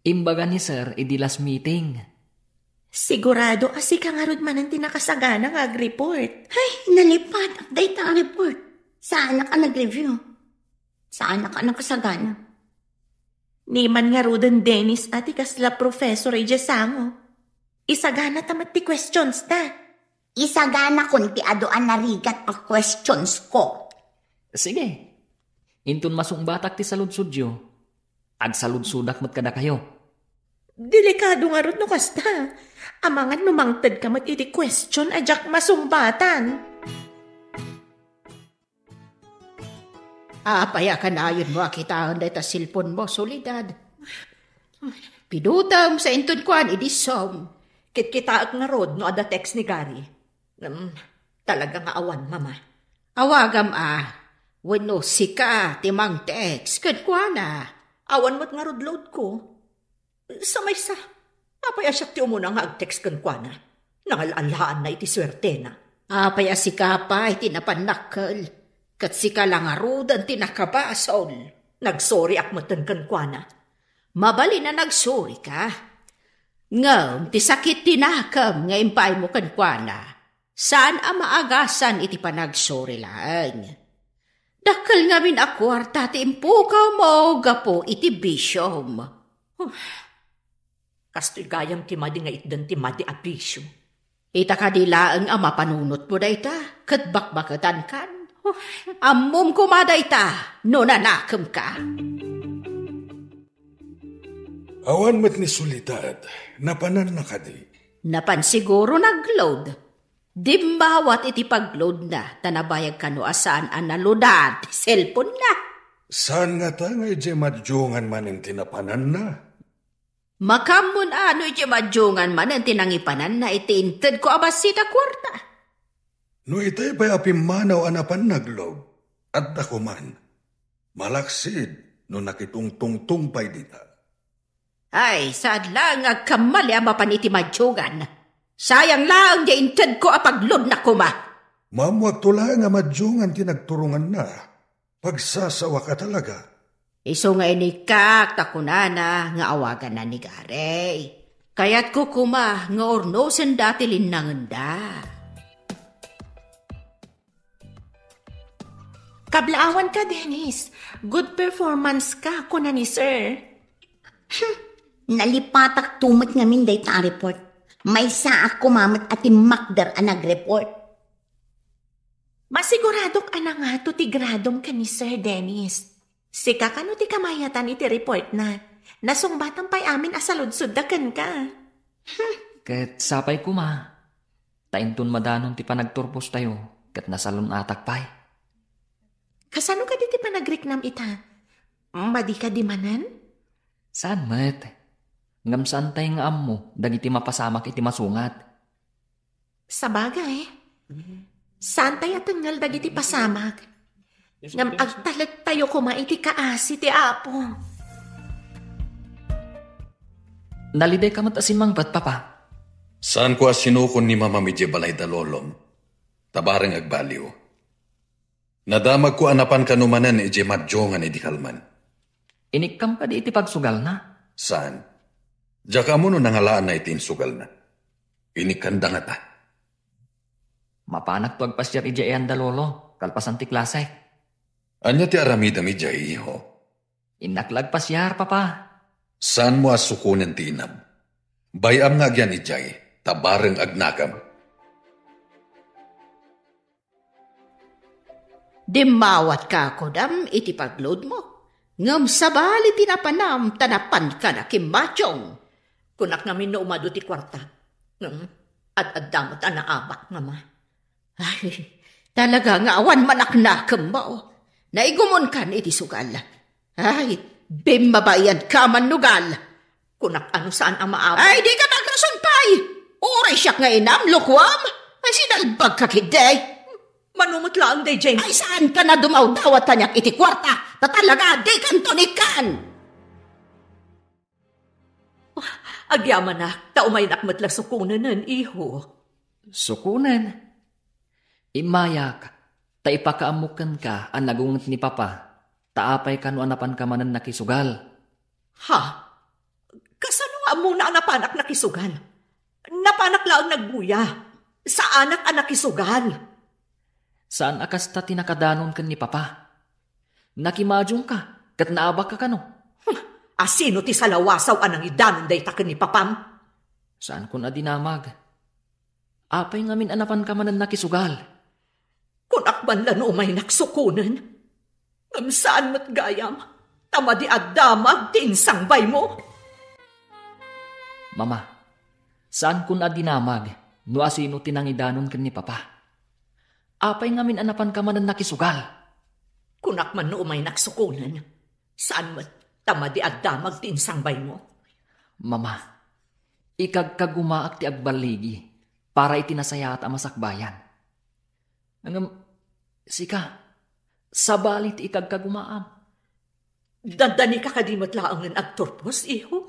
Imbaga ni sir, idi last meeting. Sigurado asi ka nga rod manan tinakasagana nga ag-report. Ay, nalipat. Data report. Saan na ka nag-review? Saan na ka nakasagana? Niman nga rodan Dennis ati kasla professor ay Jesango. Isagana tamat ti questions ta. Isagana kun ti adoan narigat a questions ko. Sige. Intun masung batak ti saludsudyo. Ag saludsudak mat kada kayo. Delikado nga rod no kasta. Amangan numangtad ka mat iti question ajak masumbatan. Apaya ka na yun mo akitaan da ita silpon mo, Solidad. Pinutam sa intun kuan, idisom. Kit-kita nga rod no ada text ni Gary. Talaga nga awan, mama. Awagam wano sika, timang text, kuan. Awan mo't nga rod load ko. Sa may sa, apaya siya ti umuna nga ag-text kan kuana. Nangalaan na iti swerte na. Apaya sika pa, iti napanakal. Kat sika lang arudan tinakabasol. Nagsorry akmatan kan kuana. Mabali na nagsorry ka. Ngam, ti sakit tinakam nga impay mo kan kuana. Saan maagasan iti panagsorry lang? Dakal nga min akwarta ti impukaw mo gapo iti bisyom. Kasto'y gayam timadi nga itdan timadi abisyo. Ita kadilaang ama panunot mo da ita, kat bakbakatan kan. Ammom kumada ita, no nanakam ka. Awan mat ni Solidad, napanan na ka di. Napan siguro nag-load. Dimbawat iti pag-load na, tanabayag ka no asaan ang naludad, cellphone na. Saan nga ta nga ije madyungan man ang tinapanan na? Makamun iti madyungan man ang tinangipanan na itiinted ko abasita kwarta. No itay pa'y apimanaw anapan naglog, at ako man, malaksid no nakitungtungtung pa'y dita. Ay, saad lang agkamali ang mapan iti madyungan. Sayang lang di inted ko apaglod na kuma. Mamuag tula nga madyungan tinagturungan na. Pagsasawa ka talaga. Iso nga inikak takunana nga awagan na ni Gary. Kaya't ko kuma nga ornosen dati linanganda. Kablaawan ka, Dennis. Good performance ka, kuna ni sir. Nalipatak tumot ngamin data report. May saak kumamat at imakdar ang nag-report. Masiguradok ana nga to ti gradom ka ni Sir Dennis. Sika ka no ti kamayatan iti report na. Nasungbatan pa'y amin asalud-sudakan ka. Ket sapay kuma. Taintun madanon ti panagturpos tayo. Ket nasalun atak pay. Kasano ka di ti panagriknam ita? Madi ka di manan? Saan met? Ngam saan tayo nga ammo, dagiti mapasamak iti masungat. Sa bagay, saan tayo tanggal dagiti pasamak? Ngam agtalag tayo kuma iti kaasi ti apo. Naliday ka matasin mangbat, papa. Saan ko asinukon ni Mama Midye balay dalolom? Tabarang agbaliw. Nadamag ko anapan kanumanan ije madjongan iti kalman. Inikam ka di iti pagsugal na. Saan? Diyaka mo no nangalaan na itin sugal na. Inikanda nga ta. Mapanak to agpasyar ija iyan dalolo, kalpasan ti klase. Anya ti aramida mi dya iho? Inaklag pasyar, papa. Saan mo asukunan ti inam? Bayam nga agyan ijay, tabarang agnakam. Dimawat ka kodam iti pagload mo. Ngam sabali tinapanam tanapan ka na kimbatyong. Kunak namin no umado ti kwarta. At damot anaabak nga ma. Ay, talaga nga awan manaknakam mo. Naigumon kan iti sugal. Ay, bimabayan ka manugal. Kunak ano saan ang maabak? Ay, di ka naglasunpay. Uray siya nga inam, lukwam. Ay, sinalbag ka kiday. Manumot lang day, James. Ay, saan ka na dumaw-dawat tanyak iti kwarta? Tatalaga, di kantonikan. Agyaman na, taumay nakmatla sukunan ng iho. Sukunan. Imayak, ta ipakaamukan ka ang nagungat ni Papa. Taapay ka no anapan ka manan nakisugal. Ha? Kasano nga muna ang napanak nakisugal? Napanak lang nagbuya. Sa anak ang nakisugal. Saan akas ta tinakadanon kan ni Papa? Nakimadyong ka, kat naabak ka kano? Asino ti salawasaw anang idanon day taken ni Papam? Saan ko na dinamag? Apay ngamin anapan ka manan nakisugal. Kung akban lano may naksukunan, saan mo't gayam, tamadi at damag tiinsang bay mo? Mama, saan ko na dinamag, no asino tinangidanon kan ni Papa? Apay ngamin anapan ka manan nakisugal. Kung akman no may naksukunan, saan mo't tamadi at damag tiinsang bay mo? Mama, ikagkagumaak ti agbaligi para itinasaya at amasakbayan. Sika, sabalit ikagkagumaam. Dandani ka kadimot laang ng agturpos, iho?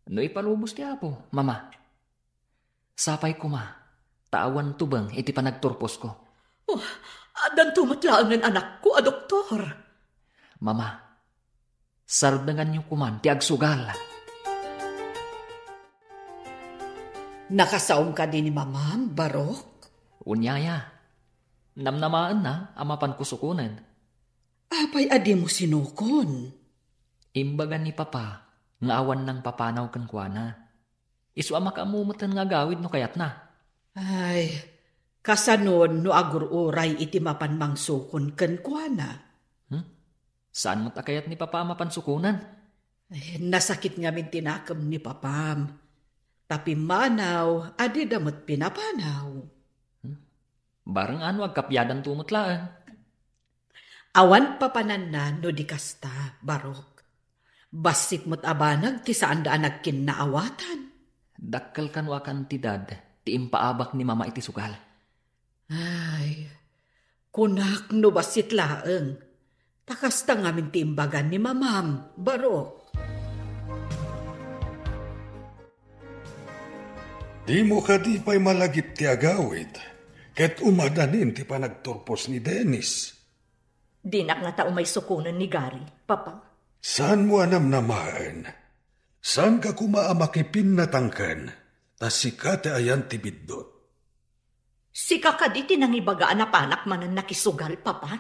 No ipalubos ti Apo, Mama. Sapay ko taawan tubang iti panagturpos ko. Oh, adan tumot laang ng anak ko, doktor. Mama, sardangan niyo kuman ti agsugal. Nakasaom ka din ni Mamam, Barok? Unyaya, namnamaan na amapan kusukunan. Apay adi mo sinukon. Imbagan ni Papa, nga awan ng papanaw kan kuana. Isu amakamumutan nga gawid no kayat na. Ay, kasanon no agururay iti mapanmang sukon kan kuana. Saan mo't akayat ni Papa mapansukunan? Ay, nasakit nga min tinakam ni Papam. Tapi manaw, adi damot pinapanaw. Barang ano agkapyadan tumutlaan. Awan papanan na no di kasta, Barok. Basit mo't abanag ti saan daan nagkinnaawatan. Dakkal kanwa kantidad, ti impaabak ni Mama iti sugal. Ay, kunak no basit laeng. Takasta ngamin ti imbagan ni Mamam, Barok. Di mo ka di pa'y malagip ti agawid, ket umadanin ti panagturpos ni Dennis. Dinak nga tao may sukunan ni Gary, Papa. Saan mo anamnamaan? Saan ka kumaamakipin natangkan, tas sika ti ayan ti biddot? Sika ka di tinangibagaan na panak manan nakisugal, Papa.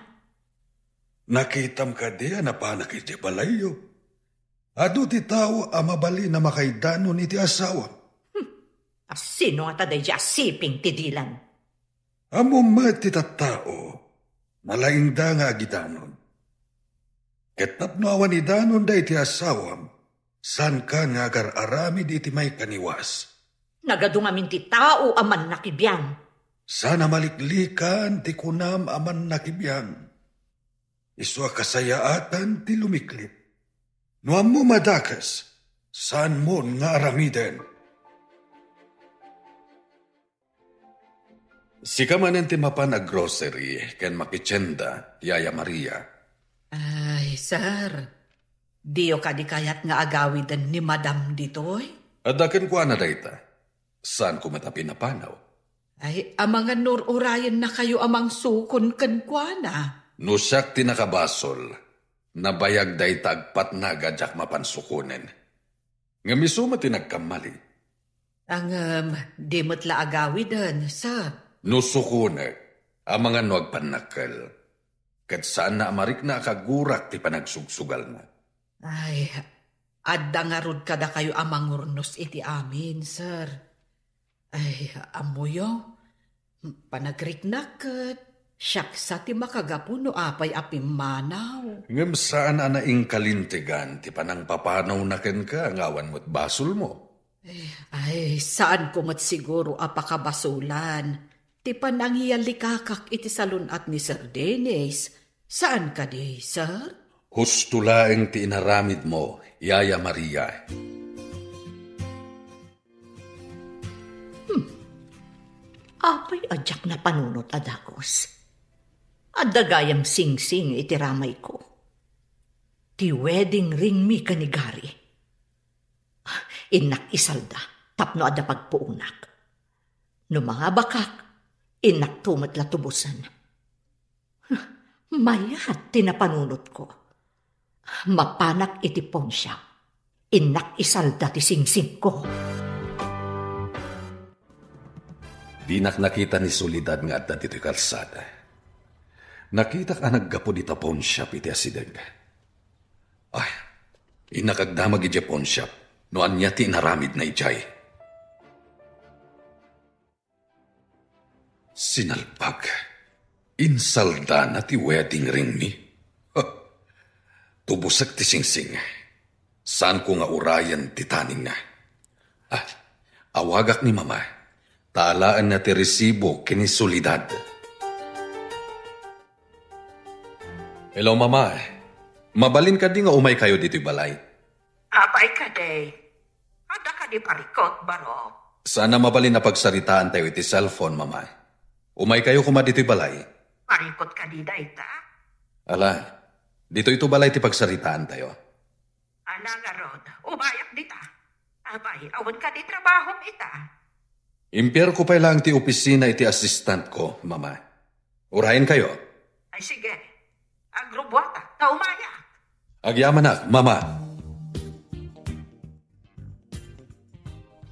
Nakitam ka di na panak iti balayo. Ado ti tao amabali na makaidano ni ti asawa. Sino nga taday di asiping tidilan? Amo mati tattao, malaingda nga agidanon. Ketap no awan idanon da iti asawam, san ka nga agar-aramid iti may kaniwas. Nagadungamin ti tao aman nakibiyang. Sana maliklikan ti kunam aman nakibiyang. Iswa kasayaatan ti lumiklip. No amo madakas, saan mo nga aramiden? Sika manen ti mapan a grocery ken makitsenda, Yaya Maria. Ay, sir. Diyo ka di kayat nga agawidan ni Madam ditoy? Adaken ko na dayta. Saan ko matapi na panaw? Ay, amangan nururayan na kayo amang sukon kan kuana. Nusak tinakabasol, nabayag dayta agpat na gadyak mapansukunen. Nga misuma tinagkamali. Ang di mo't la agawidan, sir. Nusukunek, ang mga nuagpanakal. Kat saan na amarik na akagurak ti panagsugsugal na. Ay, adda nga rod kada kayo amang urnos iti amin, sir. Ay, amuyo, panagriknakat, siyak sa ti makagapuno apay apim manaw. Ngam saan anaing kalintigan ti panang papanaw na ken ka ngawan mo't basol mo? Ay, saan ko mat siguro apakabasulan? Ti pananghiyalikakak iti salunat ni Sir Dennis. Saan ka di, sir? Husto laeng ti inaramid mo, Yaya Maria. Apay adyak na panunot adakos. Adagayam sing-sing iti ramay ko. Ti wedding ring mi kanigari. Inak isalda, tapno ada pagpuunak. No mga bakak, inak tumat latubusan. Mayat tinapanunot ko. Mapanak iti Ponsya. Inak isalda ti singsing ko. Dinak nakita ni Soledad nga adda dito'y kalsada. Nakita ka naggapo di tapon shop iti asideg. Ay, inakagdamag iti pawn shop, no anya ti inaramid na ijay. Sinalpag, insalda na ti wedding ring mi. Tubusak ti singsing. Saan ko nga urayan ti taning na? Awagak ni mama. Taalaan na ti resibo kini Soledad. Hello, mama. Mabalin ka di nga umay kayo dito'y balay. Apay ka, day. Ada ka di parikot, baro. Sana mabalin na pagsaritaan tayo iti cellphone, mama. Umay kayo kuma dito'y balay. Parikot ka di, dayta. Ala, dito ito balay ti pagsaritaan tayo. Ala nga, Rod. Umayak di ta. Abay, awan ka di trabaho ita. Impier ko pa lang ti opisina iti assistant ko, mama. Urahin kayo. Ay sige. Agrobwata, ta umayak. Agyaman na, mama.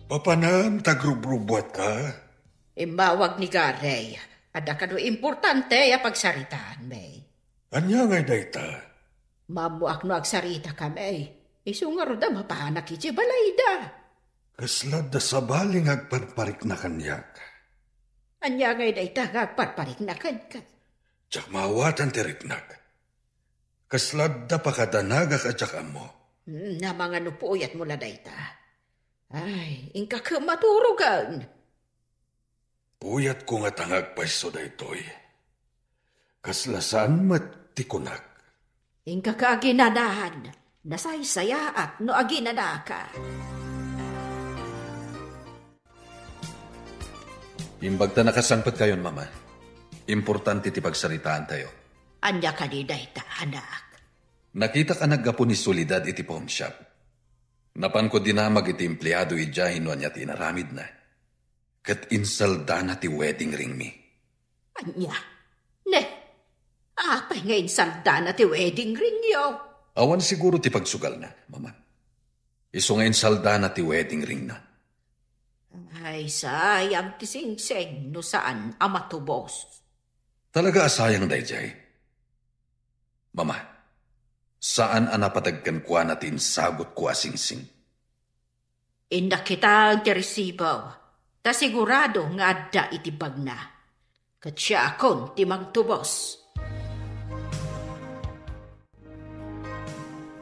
Papanam, tagrubrubuat ka? Imawag ni Garey. Ada ka do importante ya pagsaritaan, May. Anya ngay dayta? Mamuak no agsarita ka, May. Isungar da mapahanak iti balayda. Kaslad da sa baling agparparik na kanyak. Anya ngay dayta agparparik na kankat. Tsak mawatan tiriknak. Kaslad da pakadanagak at tsak amo. Na mga nupuyat mo na dayta. Ay, ingka ka maturugan. Puyat ko nga tangag paiso da ito'y. Kaslasan matikunak. Ingka ka aginadahan. Nasaysayaat no aginadaka. Imbagta nakasangpat kayon, mama. Importante ti pagsaritaan tayo. Anya ka di dayta, anak. Nakita ka naggapo ni Soledad iti pawn shop. Napan ko dinamag iti empleyado ijahin no anya tinaramid na. Kat insalda na ti wedding ring mi. Anya? Ne, apay nga insalda na ti wedding ring yo. Awan siguro ti pagsugal na, mama. Iso nga insalda na ti wedding ring na. Ay, sayang ti singseng no saan amatubos. Talaga asayang dayjay. Mama, saan anapatagkan kwa natin sagot ko asingsing? Inda kita ang tirisibaw, ta sigurado nga adda itibag na. Kat siya akon ti magtubos.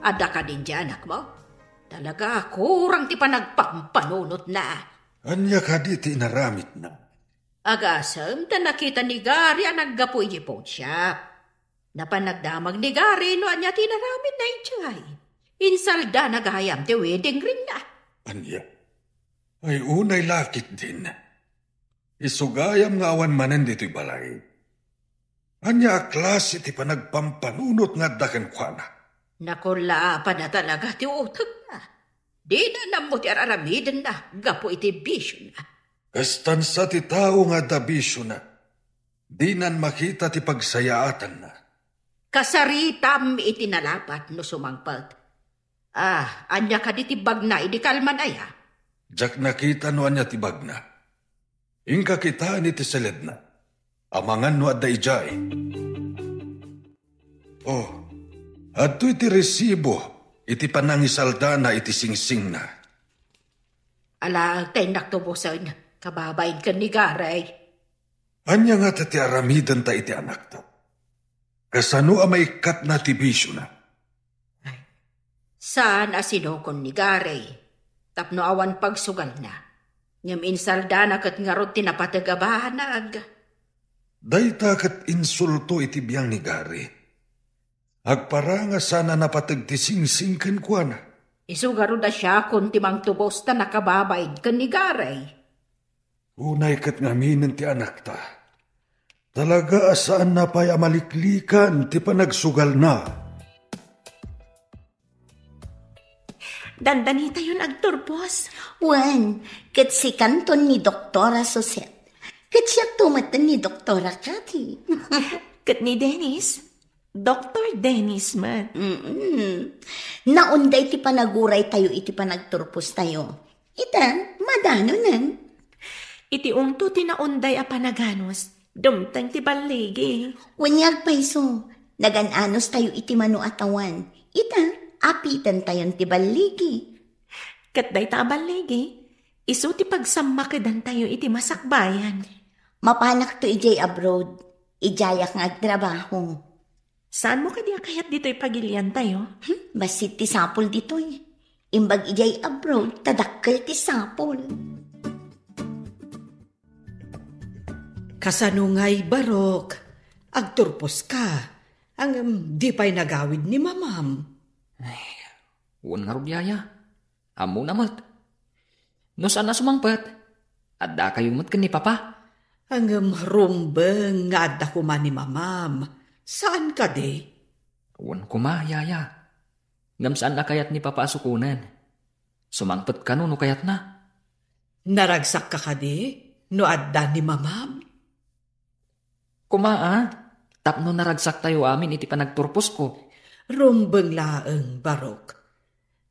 Ada ka din dyan, anak mo? Talaga kurang ti panagpampanunot na. Anya ka di ti inaramit na. Agasam ta nakita ni Gary ang naggapoy di po siya. Napanagdamag ni Gary no anya tinaramit na ichay. Insalda nagahayam ti wedding ring na. Anya? Ay unay lakit din. Isugayam nga awan manen dito'y balay. Anya klase ti panagpampanunot nga daken kwa na. Nakula pa na talaga ti utag na. Di na namo ti aramiden na, gapo iti bisyo na. Kastan sa ti tao nga da bisyo na. Di nan makita ti pagsayaatan na. Kasaritam iti nalapat no sumangpag. Anya ka di tibag na, idi kalman aya. Jak nakita no anya tibag na. Ingka kita ni ti seled na. Amangan no adda ijay. Oh, adto iti resibo. Iti panangisalda na iti singsing na. Ala, tayo naktubusan. Kababayin ka ni Garay. Anya nga tati aramidan ta iti anak ta. Kasano amay kat na ti bisyo na. Ay, saan asinokon ni Garay? Tapno awan pagsugal na. Ngam insalda na kat nga rod tinapatagabahan na aga. Dayta kat insulto iti biyang ni Gary. Agparanga sana napatagtising-sing ken kwa na. Isugaro da siya kung timang tubos na nakababaid kan ni Garay. Unay kat ngaminin ti anak ta. Talaga asaan na pa'y amaliklikan ti panagsugal na. Dandani tayo agturbos. Wan, kat si kanton ni Doktora Suset. Kat siya tumatan ni Doktora Cathy. Kat ni Dennis. Dr. Dennis man. Naunday ti panaguray tayo iti panagturpos tayo. Ita, madano nan. Iti ungto tinaunday a panaganos. Dumtang ti baligi. Wanyag paiso. Nagananos tayo iti manu atawan. Ita, apitan tayon ti baligi. Kat day ta baligi. Isu ti pagsamakidan tayo iti masakbayan. Mapanak to ijay abroad. Ijayak nga agtrabaho. Saan mo kadiya kayat dito'y pagilian tayo? Basit ti sapol dito'y. Imbag ijay abroad, tadakkel ti sapol. Kasanungay barok, agturpos ka. Ang di pa'y nagawid ni mamam. Uwan nga rubyaya. Amo namat. No saan na sumangpat? Adda kayong mat ni papa. Ang rumbeng nga adda kuma ni mamam. Saan ka di? Uwan ko ma, yaya. Ngam saan na kayat ni papa asukunan? Sumangpat ka no kayat na. Naragsak ka di? No adda ni mamam? Kumaa, tapno naragsak tayo amin iti panagturpos ko. Rumbeng laeng barok.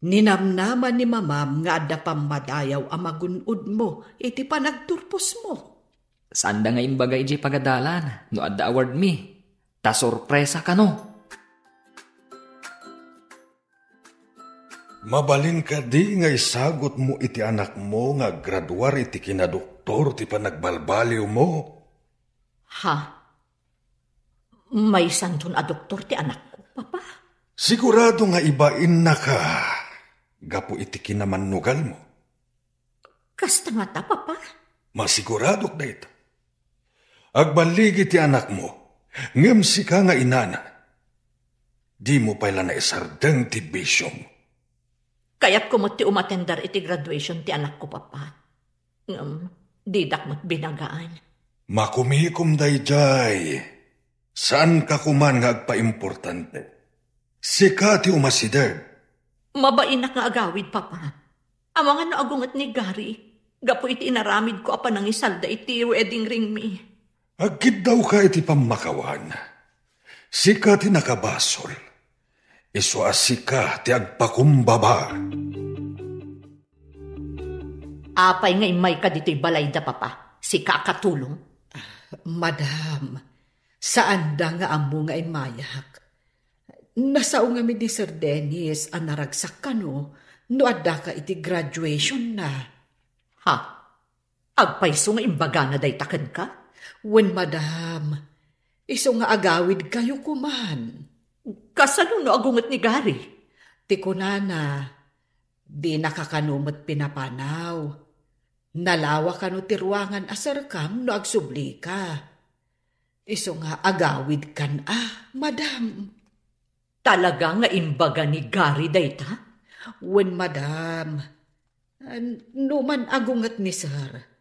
Ninamnaman ni mamam nga adda pamadayaw amagunod mo iti panagturpos mo. Saan da nga imbaga iti pagadalan no adda award mi? Ta sorpresa ka no. Mabalin ka di nga isagot mo iti anak mo nga graduar iti kinadoktor ti panagbalbaliw mo. Ha? May santon a doktor ti anak ko, papa? Sigurado nga ibain na ka. Gapo iti kinamanugal mo. Kasta nga ta, papa? Masiguradok na ito. Agbaligi ti anak mo. Ngem si ka nga inana. Di mo pala na isardeng ti bisyong. Kaya't kumot ti umatendar iti graduation ti anak ko, papa. Didak mo't binagaan. Makumikom dayjay. Saan ka kuman nga agpa-importante? Si ka ti umasider. Mabainak nga agawid, papa. Amangan na agungat ni Gary. Gapo iti inaramid ko apa nang isalda iti wedding ring mi. Agkid daw ka iti pamakawan. Sika ti nakabasol. Iso asika ti agpakumbaba. Apay nga imay ka dito'y balay da, papa. Si kakatulong. Madam, saan da nga amo nga imayak? Nasao nga mi ni Sir Dennis ang naragsak ka no adda ka iti graduation na. Ha? Agpaiso nga imbaga na daytaken ka? Wen, madam, iso nga agawid kayo kuman. Kasano no agungot ni Gary? Tikunana, di nakakanumot pinapanaw. Nalawa ka no tiruangan asarkam no agsubli ka. Iso nga agawid kan madam. Talaga nga imbaga ni Gary dayta? Wen, madam, numan agungot ni Sir.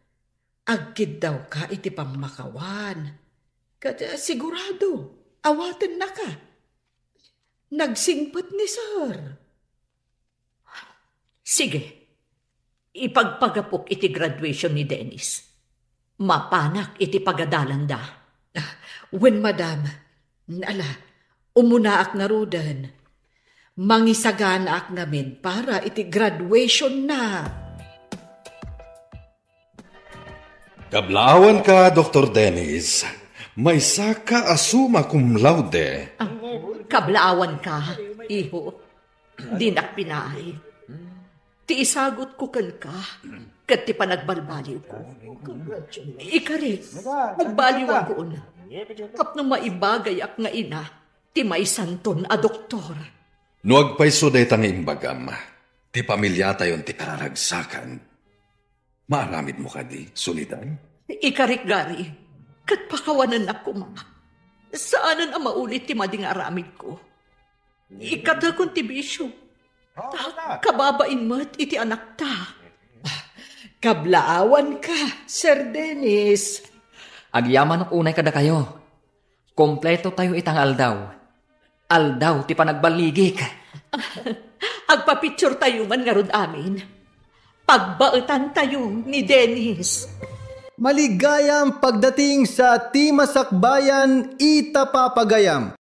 Agkid daw ka iti pamakawan. Kat sigurado, awaten na ka. Nagsingpat ni Sir. Sige, ipagpagapok iti graduation ni Dennis. Mapanak iti pagadalan da. Wen, madam, umunaak nga rudan. Mangisaganaak namin para iti graduation na. Kablawan ka, Dr. Dennis. May saka asuma cum laude. Kablaawan ka, iho. Di nakpinaay. Ti isagot ko kan ka, kat ti panagbalbaliw ko. Ikari, nagbaliw ako na. Kapno maibagay ak nga ina, ti may santon a doktor. Nuag paiso day tang imbagam, ti pamilya tayon ti karagsakan. Maaramid mo ka di, sulidan? Ikarik, Gary, kat pakawanan ako, ma. Saanan ang maulit ti mading aramid ko? Ikata kong ti bisyo. Kababain mo't iti anak ta. Kablaawan ka, Sir Dennis. Agyaman ak unay kada kayo. Kompleto tayo itang aldaw. Aldaw ti panagbaligik. agpapicture tayo man nga rod amin. Pagbaetan tayo ni Dennis. Maligayang pagdating sa Timasakbayan, Itapapagayam.